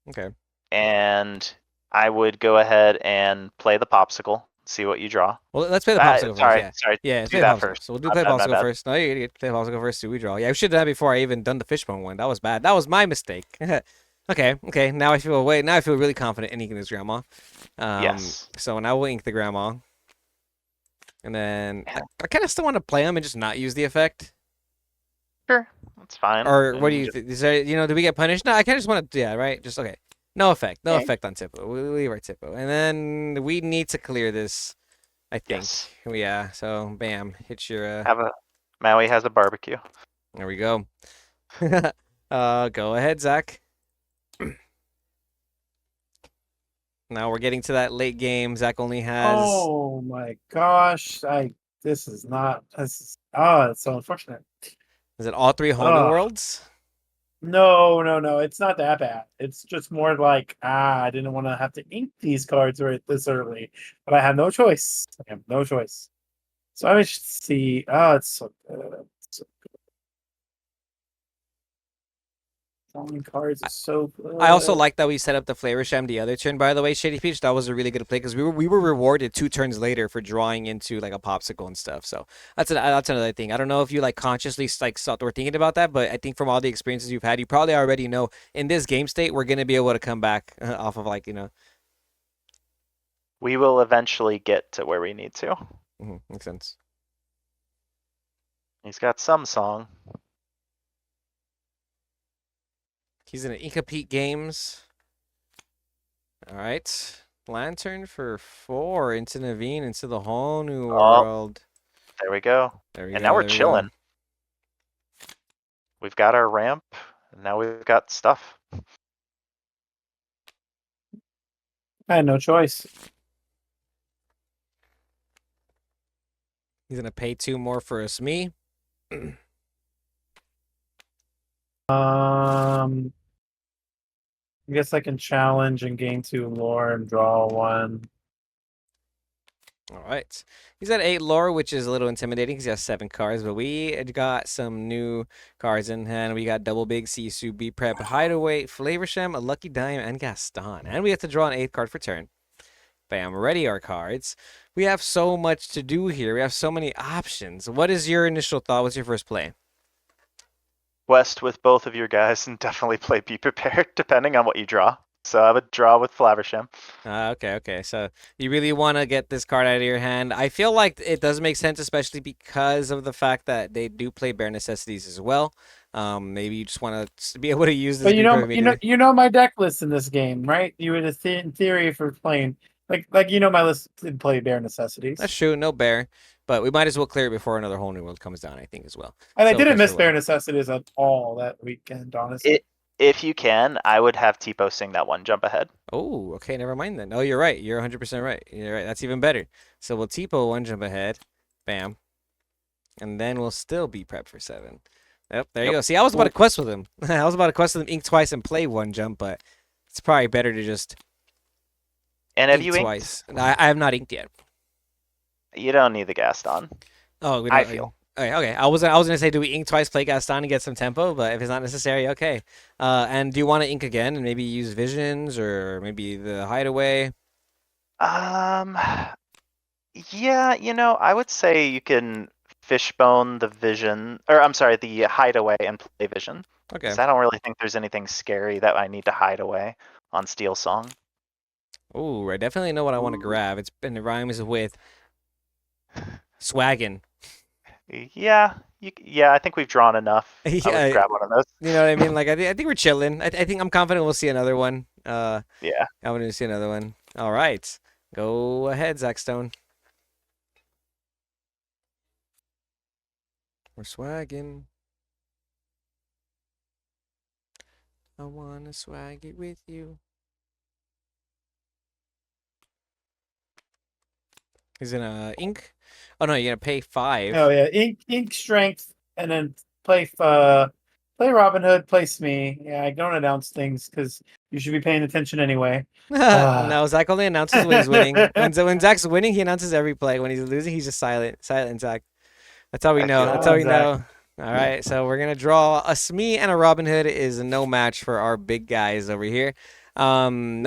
okay. And I would go ahead and play the popsicle. See what you draw. Well, let's play the popsicle first. Sorry, Yeah, sorry. yeah. Let's Do play the that popsicle. first. So we'll do My play bad, my popsicle bad. first. No, you get play popsicle first. Do we draw? Yeah, we should have done that before I even done the Fishbone one. That was bad. That was my mistake. Okay, okay. Now I feel now I feel really confident in inking this Grandma. Yes. So now we'll ink the Grandma. And then Yeah. I kind of still want to play him and just not use the effect. Sure. That's fine. Or what do And you think? Is there, do we get punished? No, I kind of just want to, yeah, right? Just, okay. No effect. No Okay. effect on Tippo. We'll leave our Tippo. And then we need to clear this, I think. Yes. Yeah, so bam. Hit your, Maui has a barbecue. there we go. Go ahead, Zach. Now we're getting to that late game. Zach only has, Oh my gosh! This is not. It's so unfortunate. is it all 3 whole new Ugh. worlds? No, it's not that bad. It's just more like I didn't want to have to ink these cards right this early, but I have no choice. I have no choice. So I should see. Oh, it's so good. It's so good. Drawing cards is so good. I also like that we set up the Flavor Sham the other turn, by the way, Shady Peach. That was a really good play because we were rewarded 2 turns later for drawing into like a popsicle and stuff. So that's another thing. I don't know if you like consciously like were thinking about that, but I think from all the experiences you've had, you probably already know in this game state we're gonna be able to come back off of like We will eventually get to where we need to. makes sense. He's got some song. He's in Inca Pete Games. All right. Lantern for 4 into Naveen into the whole new world. There we go. There we And go. now we're there we go. chilling. We've got our ramp, and now we've got stuff. I had no choice. He's gonna pay 2 more for a Smee. I guess I can challenge and gain 2 lore and draw 1. All right. He's at 8 lore, which is a little intimidating because he has 7 cards, but we got some new cards in hand. We got Double Big, Sisu, B Prep, Hideaway, Flavor Sham, a Lucky Dime, and Gaston. And we have to draw an 8th card for turn. Bam, ready our cards. We have so much to do here. We have so many options. What is your initial thought? What's your first play? West with both of your guys, and definitely play Be Prepared, depending on what you draw. So I would draw with Flaversham. Okay. So you really want to get this card out of your hand. I feel like it does make sense, especially because of the fact that they do play Bare Necessities as well. Maybe you just want to be able to use this. But you know my deck list in this game, right? You would in theory for playing like my list did play Bare Necessities. That's true. No bear, but we might as well clear it before another whole new world comes down. I think as well. And I So didn't miss pressure Bare well. Necessities at all that weekend, honestly. If you can, I would have Tipo sing that one jump ahead. Oh, okay. Never mind then. Oh, you're right. You're 100% right. You're right. That's even better. So we'll Tipo 1 jump ahead. Bam. And then we'll still be prepped for 7. Yep, there you go. See, I was about to quest with him. I was about to quest with him, ink twice, and play 1 jump, but it's probably better to just And have ink you inked? twice. I have not inked yet. You don't need the Gaston. Oh, we I don't, feel. Okay. I was gonna say, do we ink twice, play Gaston, and get some tempo? But if it's not necessary, okay. And do you want to ink again and maybe use visions or maybe the hideaway? Um, yeah, I would say you can fishbone the vision, or I'm sorry, the hideaway and play vision, Okay. because I don't really think there's anything scary that I need to hide away on Steel Song. Ooh, I definitely know what I want to grab. It rhymes with swaggin. Yeah, yeah, I think we've drawn enough. I would Yeah, grab one of those. you know what I mean? Like I think we're chilling. I think I'm confident we'll see another one. Yeah. I'm gonna see another one. All right, go ahead, Zach Stone. We're swagging. I wanna swag it with you. He's gonna ink. Oh no, you're gonna pay 5. Oh yeah, ink strength, and then play Robin Hood, play Smee. Yeah, I don't announce things because you should be paying attention anyway. No, Zach only announces when he's winning. When Zach's winning, he announces every play. When he's losing, he's just silent. Silent, Zach. That's how we I know. feel That's Come how on, we Zach. know. All right, so we're gonna draw a Smee and a Robin Hood is no match for our big guys over here. 9,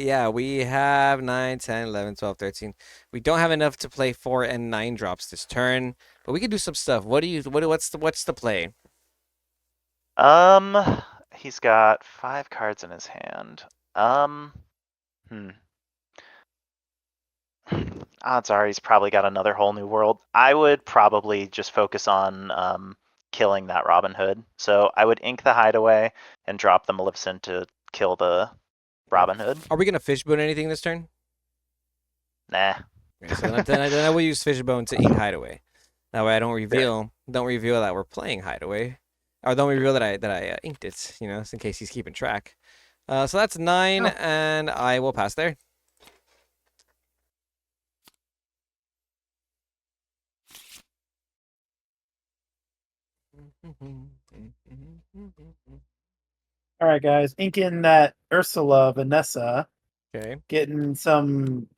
yeah, we have 9, 10, 11, 12, 13. We don't have enough to play 4 and 9 drops this turn, but we can do some stuff. What's the play? He's got 5 cards in his hand. Hmm. Odds are he's probably got another whole new world. I would probably just focus on killing that Robin Hood. So I would ink the hideaway and drop the Maleficent to kill the Robin Hood. Are we gonna fishbone anything this turn? Nah. Okay, so then I will use fishbone to ink hideaway. That way I don't reveal that we're playing hideaway, or don't reveal that I inked it. You know, just in case he's keeping track. So that's 9, Oh. and I will pass there. All right, guys, inking that Ursula Vanessa, Okay. getting some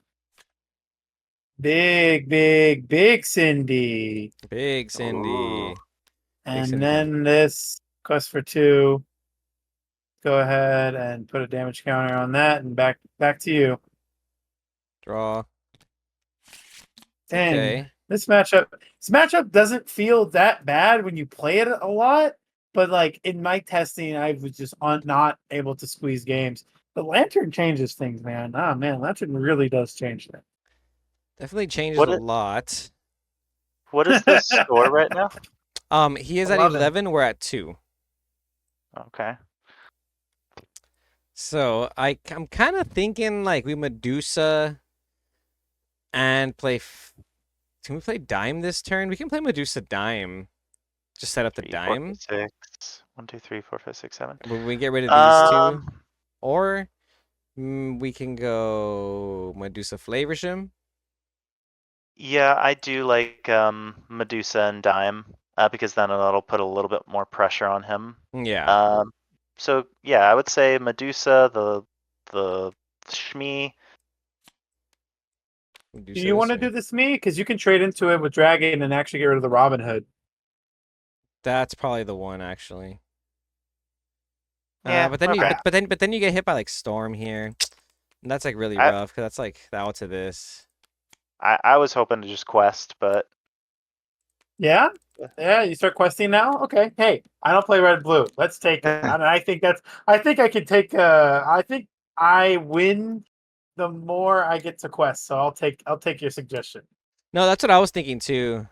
big Cindy, Big Cindy. Ooh. and Cindy. then this quest for 2. Go ahead and put a damage counter on that, and back to you. Draw. Dang, Okay. this matchup doesn't feel that bad when you play it a lot, but like in my testing, I was just not able to squeeze games. But Lantern changes things, man. Ah, man, Lantern really does change things. Definitely changes What a is, lot. what is the score right now? He is at 11. 11. We're at 2. Okay. So I'm kind of thinking like we Medusa and play. Can we play Dime this turn? We can play Medusa Dime. Just set up the 3, 4, Dime. 5, 6. 1, 2, 3, 4, 5, 6, 7. When we get rid of these two, Um, or we can go Medusa Flavorshim. yeah, I do like Medusa and Dime because then that'll put a little bit more pressure on him. Yeah. So yeah, I would say Medusa, the Shmi. Do you want to do this me? Because you can trade into it with Dragon and actually get rid of the Robin Hood. That's probably the one actually. Yeah, but then okay. but then you get hit by like Storm here. And that's like really rough because that's like out to this. I was hoping to just quest, but Yeah, you start questing now. Okay, hey, I don't play red blue. Let's take it. And I think I can take. I think I win the more I get to quest. So I'll take your suggestion. No, that's what I was thinking too.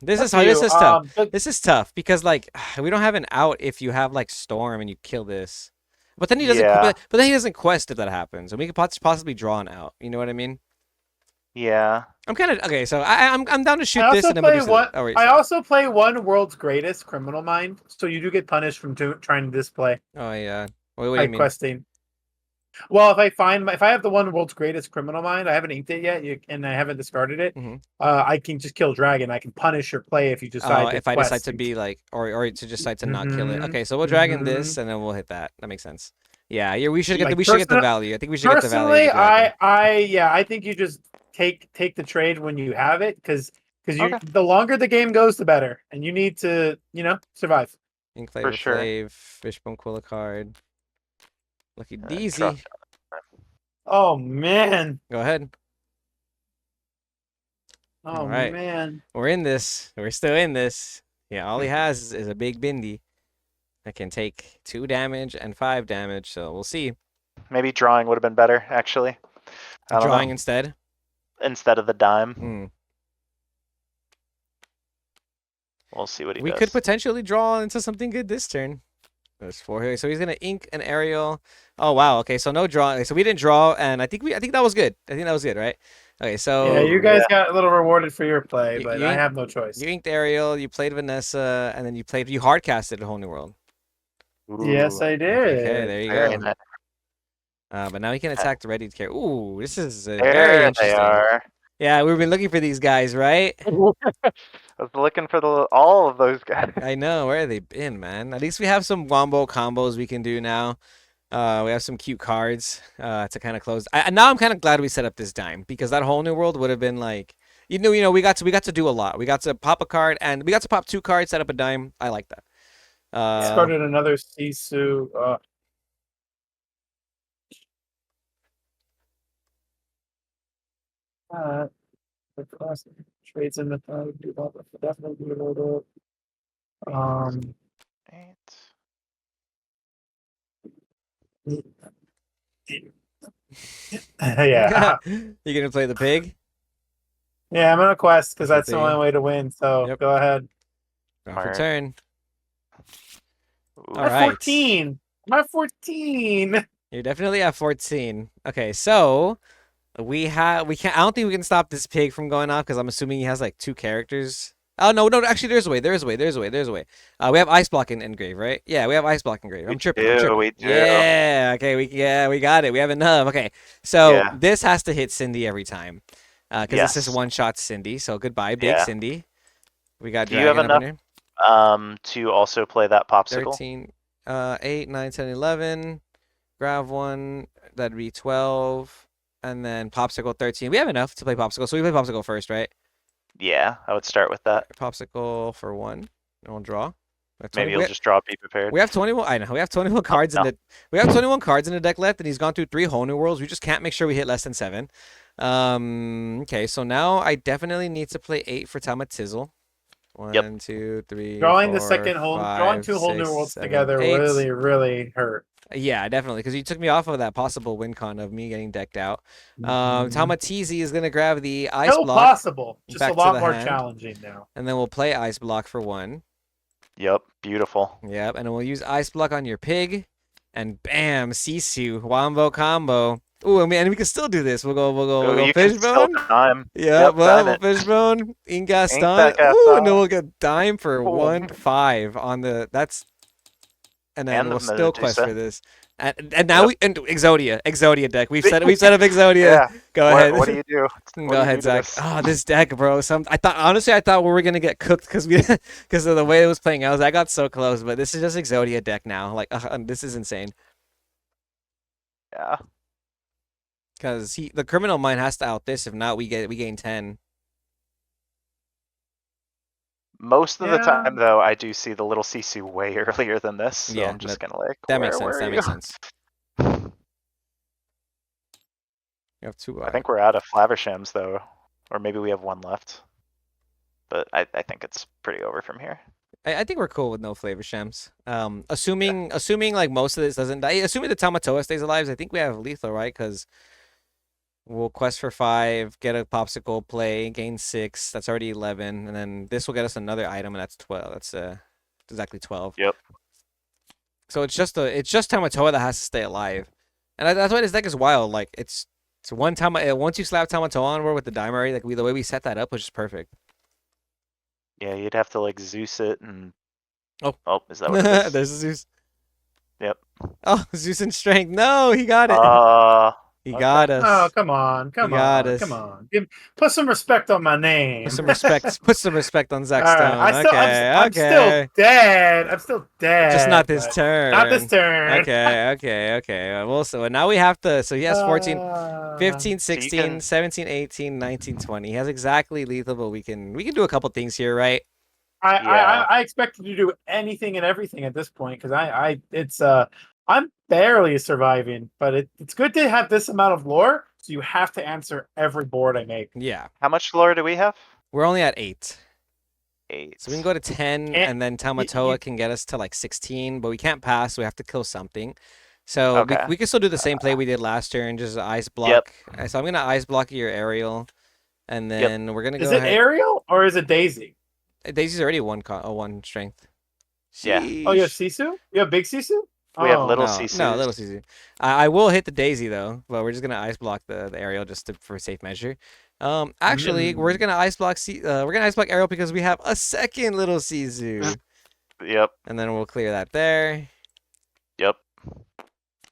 This is Up to this you. is tough. But This is tough because like we don't have an out if you have like Storm and you kill this. But then he doesn't. Yeah. But then he doesn't quest if that happens, and we could possibly draw an out. You know what I mean? yeah. I'm kind of okay. So I'm down to shoot I this also and then play Medusa. one. Oh, wait, I sorry. also play one World's Greatest Criminal Mind. So you do get punished from trying to display Oh yeah. What do you like mean? questing. Well, if I have the one World's Greatest Criminal Mind, I haven't inked it yet, and I haven't discarded it. Mhm. I can just kill Dragon. I can punish your play if you decide. If I decide to be like, or to decide to not kill it. Mhm, Okay, so we'll Dragon this, mhm. and then we'll hit that. That makes sense. Yeah, we should get Like, we should get the value. I think we should get the value. Of Personally, the Dragon. I think you just take the trade when you have it because because Okay. the longer the game goes, the better, and you need to survive. Ink For Flavor sure. Flav, Fishbone Quilla card. Lucky Drop Deezy. Oh man. Go ahead. Oh All right. man. We're in this. We're still in this. Yeah, all he has is a big bindi that can take 2 damage and 5 damage, so we'll see. Maybe drawing would have been better, actually. I don't Drawing know. instead. Instead of the dime. Hmm. We'll see what he We does. could potentially draw into something good this turn. There's 4 here. So he's gonna ink an aerial. Oh wow. Okay, so no draw. So we didn't draw, and I think that was good. I think that was good, right? Okay, so Yeah, you guys got a little rewarded for your play, You- but you I ain't- have no choice. you inked Ariel, you played Vanessa, and then you hard casted a whole new world. Yes, Ooh, I did. Okay, there you very go. nice. But now he can attack the ready care. Ooh, this is very There interesting. they are. Yeah, we've been looking for these guys, right? I was looking for all of those guys. I know. Where have they been, man? At least we have some wombo combos we can do now. We have some cute cards to kind of close. Now I'm kind of glad we set up this dime because that whole new world would have been like, we got to do a lot. We got to pop a card and we got to pop 2 cards, set up a dime. I like that. Started another Sisu. The class trades in the do that. Definitely do a little. Yeah. You gonna play the pig? Yeah, I'm gonna quest because that's the Empathy. only way to win. So Yep. go ahead. Draw for Smart. turn. Ooh. All I'm right. 14. I'm at 14. You're definitely at 14. Okay, so we can't. I don't think we can stop this pig from going off because I'm assuming he has like 2 characters. Oh no, actually, there's a way. We have ice block in engrave, right? Yeah, we have ice block engrave. I'm tripping. We do. Yeah. Okay. We got it. We have enough. Okay. So Yeah. this has to hit Cindy every time, because Yes. this is one shot Cindy. So goodbye, big Yeah. Cindy. We got Do you have dragon up in enough here. to also play that popsicle? 13, 8, 9, 10, 11. Grab 1. That'd be 12. And then popsicle 13. We have enough to play popsicle. So we play popsicle first, right? Yeah, I would start with that. Popsicle for 1. And we'll draw. Maybe you'll just draw Be Prepared. We have 21. I know. We have 21 cards in the. We have 21 cards in the deck left, and he's gone through 3 whole new worlds. We just can't make sure we hit less than 7. Okay, so now I definitely need to play 8 for Tamatizzle. 1, 2, 3. Drawing 4, the second whole, 5, drawing 2 whole 6, new worlds 7, together 8. really hurt. Yeah, definitely, because you took me off of that possible win con of me getting decked out. Mhm. Tamatizi is gonna grab the ice Still block. possible, just back a to lot the more hand. challenging now. And then we'll play ice block for 1. Yep, beautiful. Yep, and then we'll use ice block on your pig, and bam, Sisu wombo combo. Ooh, and we can still do this. We'll go You can still fishbone. dime. Yeah, Yep, well, dime we'll it. fishbone. Ingaston. that Ooh, Gaston. and then we'll get dime for Boom. 1/5 on the and then And we'll the still quest Medusa. for this. And now Yep. Exodia deck. We've set Exodia. Yeah. Go ahead. What do you do? Go ahead, Zach. Oh, this deck, bro. Honestly, I thought we were gonna get cooked because of the way it was playing out. I got so close, but this is just Exodia deck now. Like, this is insane. Yeah. Because the criminal mind has to out this. If not, we gain 10. Most of the Yeah. time, though, I do see the little Sisu way earlier than this. So Yeah, I'm just kind of like, That makes where sense. are That you? makes sense. You have 2. I think we're out of Flavershams, though. Or maybe we have 1 left. But I think it's pretty over from here. I think we're cool with no flavor shams. Assuming like most of this doesn't die. Assuming the Tamatoa stays alive, I think we have lethal, right? Because we'll quest for 5, get a popsicle, play, gain 6. That's already 11, and then this will get us another item, and that's 12. That's exactly 12. Yep. So it's just Tamatoa that has to stay alive, and that's why this deck is wild. Like it's one time once you slap Tamatoa on board with the Dimery, like the way we set that up was just perfect. Yeah, you'd have to like Zeus it and. Oh, is that what it is? There's a Zeus. Yep. Oh, Zeus in strength. No, he got it. He Okay. got us. Oh, come on, come got on, us. come on. Put some respect on my name. Put some respect. Put some respect on Zach All Stone. right, I'm still Okay. dead. I'm still dead. Just not this but turn. Not this turn. Okay. Well, so now we have to. So he has 14, 15, So you 16, can 17, 18, 19, 20. He has exactly lethal, but we can do a couple things here, right? Yeah. I expected to do anything and everything at this point because I'm barely surviving, but it's good to have this amount of lore, so you have to answer every board I make. Yeah. How much lore do we have? We're only at 8. 8. So we can go to 10, And and then you, Tamatoa can get us to like 16, but we can't pass. So we have to kill something. So Okay. we can still do the same play we did last turn, just ice Yep. block. So I'm gonna ice block your aerial, and then we're gonna is go it ahead. Ariel or is it Daisy? Daisy's already one strength. Yeah. Oh, you have Sheesh. Sisu? You have Big Sisu? We have Oh. little No, Sisus. little CC. I will hit the Daisy though, but we're just gonna ice block the aerial just for safe measure. Actually, we're gonna ice block we're gonna ice block aerial because we have a second little Sisu, Yep. and then we'll clear that there. Yep.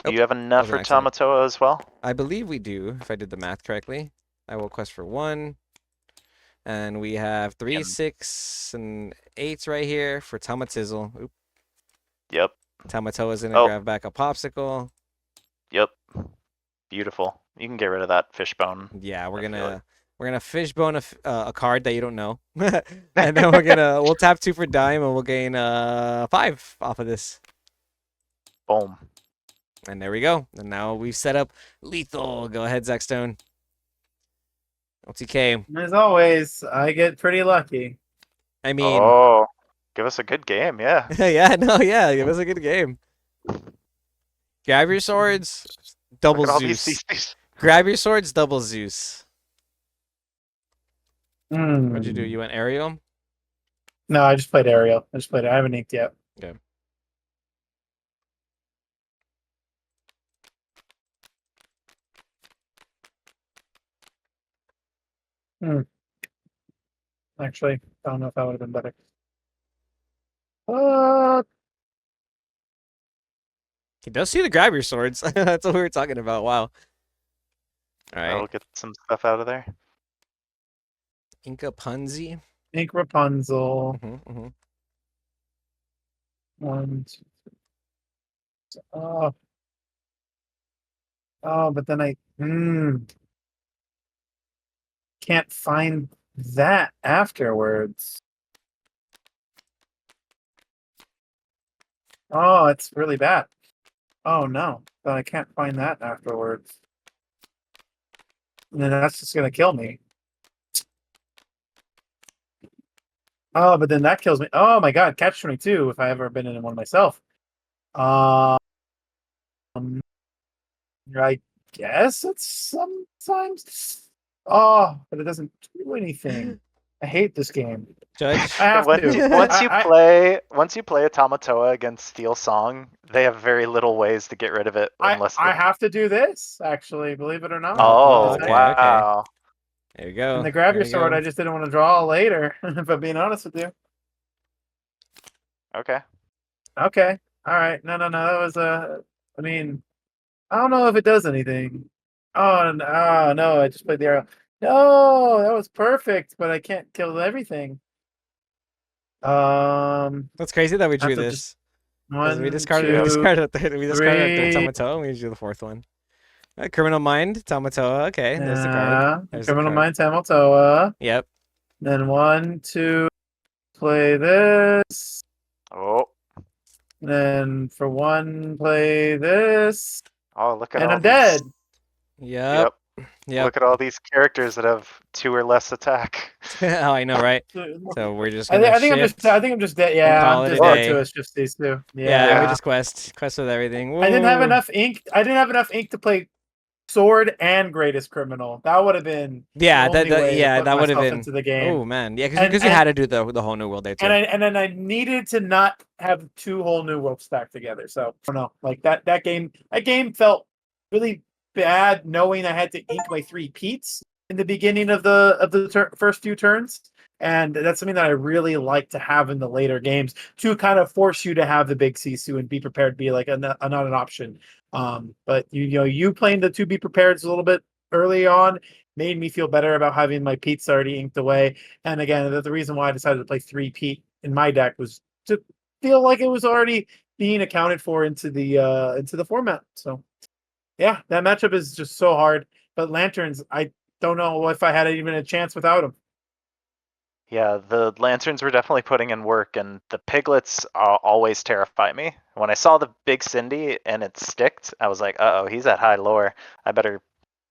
Oh, You have enough was for an accident. Tamatoa as well? I believe we do, if I did the math correctly. I will quest for 1, and we have 3, And- 6, and 8 right here for Tamatizzle. Oop. Yep. Tamatoa's gonna grab back a popsicle. Yep. Beautiful. You can get rid of that fishbone. Yeah, we're I feel gonna fishbone a card that you don't know, and then we'll tap 2 for dime, and we'll gain 5 off of this. Boom. And there we go. And now we've set up lethal. Go ahead, Zach Stone. OTK. As always, I get pretty lucky. I mean, Oh, give us a good game, yeah. yeah, it was a good game. Grab your swords, double Look at all these Zeus. CCs. Grab your swords, double Zeus. Hmm. What'd you do? You went aerial? No, I just played Ariel. I haven't inked yet. Okay. Actually, I don't know if that would have been better. Uh, He does see the grab your swords. That's what we were talking about. Wow. All I'll right. get some stuff out of there. Inca Punzi. Ink Rapunzel. Mm-hmm. 1, 2, 3. Oh. Oh, but then I can't find that afterwards. Oh, it's really bad. Oh no, but I can't find that afterwards. And then that's just gonna kill me. Oh, but then that kills me. Oh my god, catch 22 if I ever been in one myself. I guess it's sometimes. Oh, but it doesn't do anything. I hate this game. Judge. I have to. Once you play a Tamatoa against Steel Song, they have very little ways to get rid of it unless I have to do this, actually, believe it or not. Oh, okay, wow. There you go. And the grab There your you sword, go. I just didn't want to draw later, if I'm being honest with you. Okay. Okay. All right. No. That was I mean, I don't know if it does anything. Oh, no, I just played the arrow. No, that was perfect, but I can't kill everything. That's crazy that we drew have to this. just 'Cause we 1, discarded 2, a third. We discarded a third 3. Tamatoa, and we drew the 4th one. Criminal Mind, Tamatoa. Okay, there's the card. There's the Criminal card. Mind Tamatoa. Yep. Then 1, 2, play this. Oh. Then for 1, play this. Oh, look at And all I'm dead. Yep. Yep. Look at all these characters that have 2 or less attack. Oh, I know, right? So we're just I gonna think I'm just dead. Yeah, call I'm it a just dead day. too. It's just these two. Yeah, we Yeah. just quest with everything. I didn't have Woo. enough ink. I didn't have enough ink to play Sword and Greatest Criminal. That would have been Yeah, the only way to put that would have myself been into the game. Oh man, yeah, And- because you had to do the whole new world there too. And then I needed to not have 2 whole new worlds stacked together. So I don't know, like that game felt really bad, knowing I had to ink my 3 Pete's in the beginning of the first few turns, And that's something that I really like to have in the later games to kind of force you to have the big Sisu and be prepared to be like not an option. But you playing the to be prepared a little bit early on made me feel better about having my Pete's already inked away. And again, the reason why I decided to play 3 Pete in my deck was to feel like it was already being accounted for into the format. So yeah, that matchup is just so hard. But lanterns, I don't know if I had even a chance without them. Yeah, the lanterns were definitely putting in work, and the piglets always terrify me. When I saw the big Cindy and it sticked, I was like, "Uh oh, he's at high lore. I better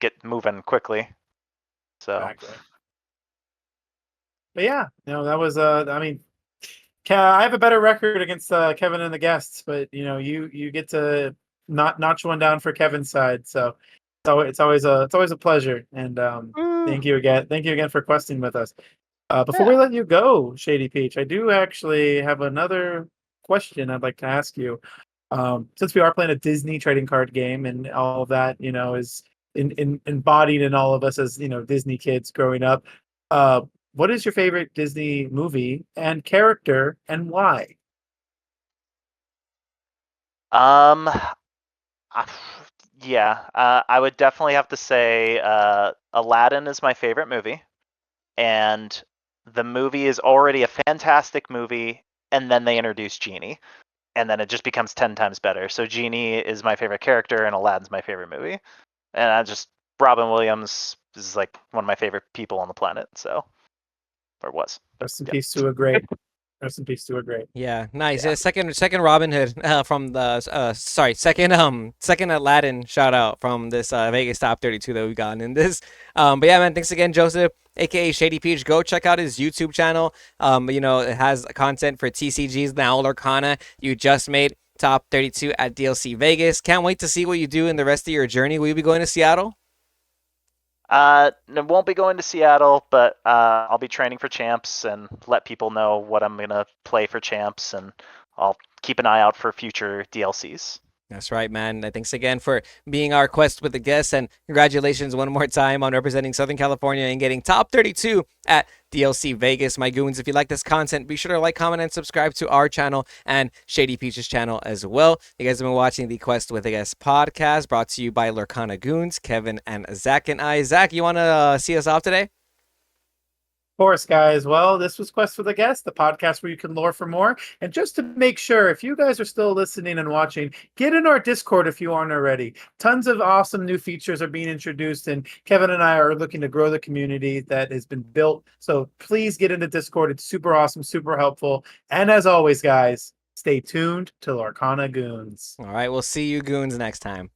get moving quickly." So, Exactly. But yeah, that was I mean, I have a better record against Kevin and the guests, but you get to not notch one down for Kevin's side. So it's always a pleasure. And Woo. thank you again for questing with us. Before Yeah. we let you go, Shady Peach, I do actually have another question I'd like to ask you. Since we are playing a Disney trading card game and all of that, is embodied in all of us as Disney kids growing up. Uh, what is your favorite Disney movie and character, and why? Um, uh, yeah, I would definitely have to say Aladdin is my favorite movie, and the movie is already a fantastic movie, and then they introduce Genie, and then it just becomes 10 times better. So Genie is my favorite character, and Aladdin's my favorite movie. And Robin Williams is like one of my favorite people on the planet. So, or was. But Rest in yeah, peace to a great. Rest in peace to a great. Yeah, nice. yeah. Yeah, second Robin Hood from the sorry, second Aladdin shout out from this Vegas top 32 that we've gotten in this. But yeah, man, thanks again, Joseph, aka Shady Peach. Go check out his YouTube channel. It has content for TCGs now. Lorcana, you just made top 32 at DLC Vegas. Can't wait to see what you do in the rest of your journey. Will you be going to Seattle? Won't be going to Seattle, but I'll be training for champs and let people know what I'm gonna play for champs, and I'll keep an eye out for future DLCs. That's right, man. Thanks again for being our quest with the guests, and congratulations one more time on representing Southern California and getting top 32 at DLC Vegas. My goons, if you like this content, be sure to like, comment, and subscribe to our channel and Shady Peach's channel as well. You guys have been watching the Quest with the Guests podcast, brought to you by Lorcana Goons, Kevin and Zach and I. Zach, you want to see us off today? Of course, guys. Well, this was Quest for the Guest, the podcast where you can lore for more. And just to make sure, if you guys are still listening and watching, get in our Discord if you aren't already. Tons of awesome new features are being introduced, and Kevin and I are looking to grow the community that has been built. So please get into Discord. It's super awesome, super helpful. And as always, guys, stay tuned to Lorcana Goons. All right, we'll see you goons next time.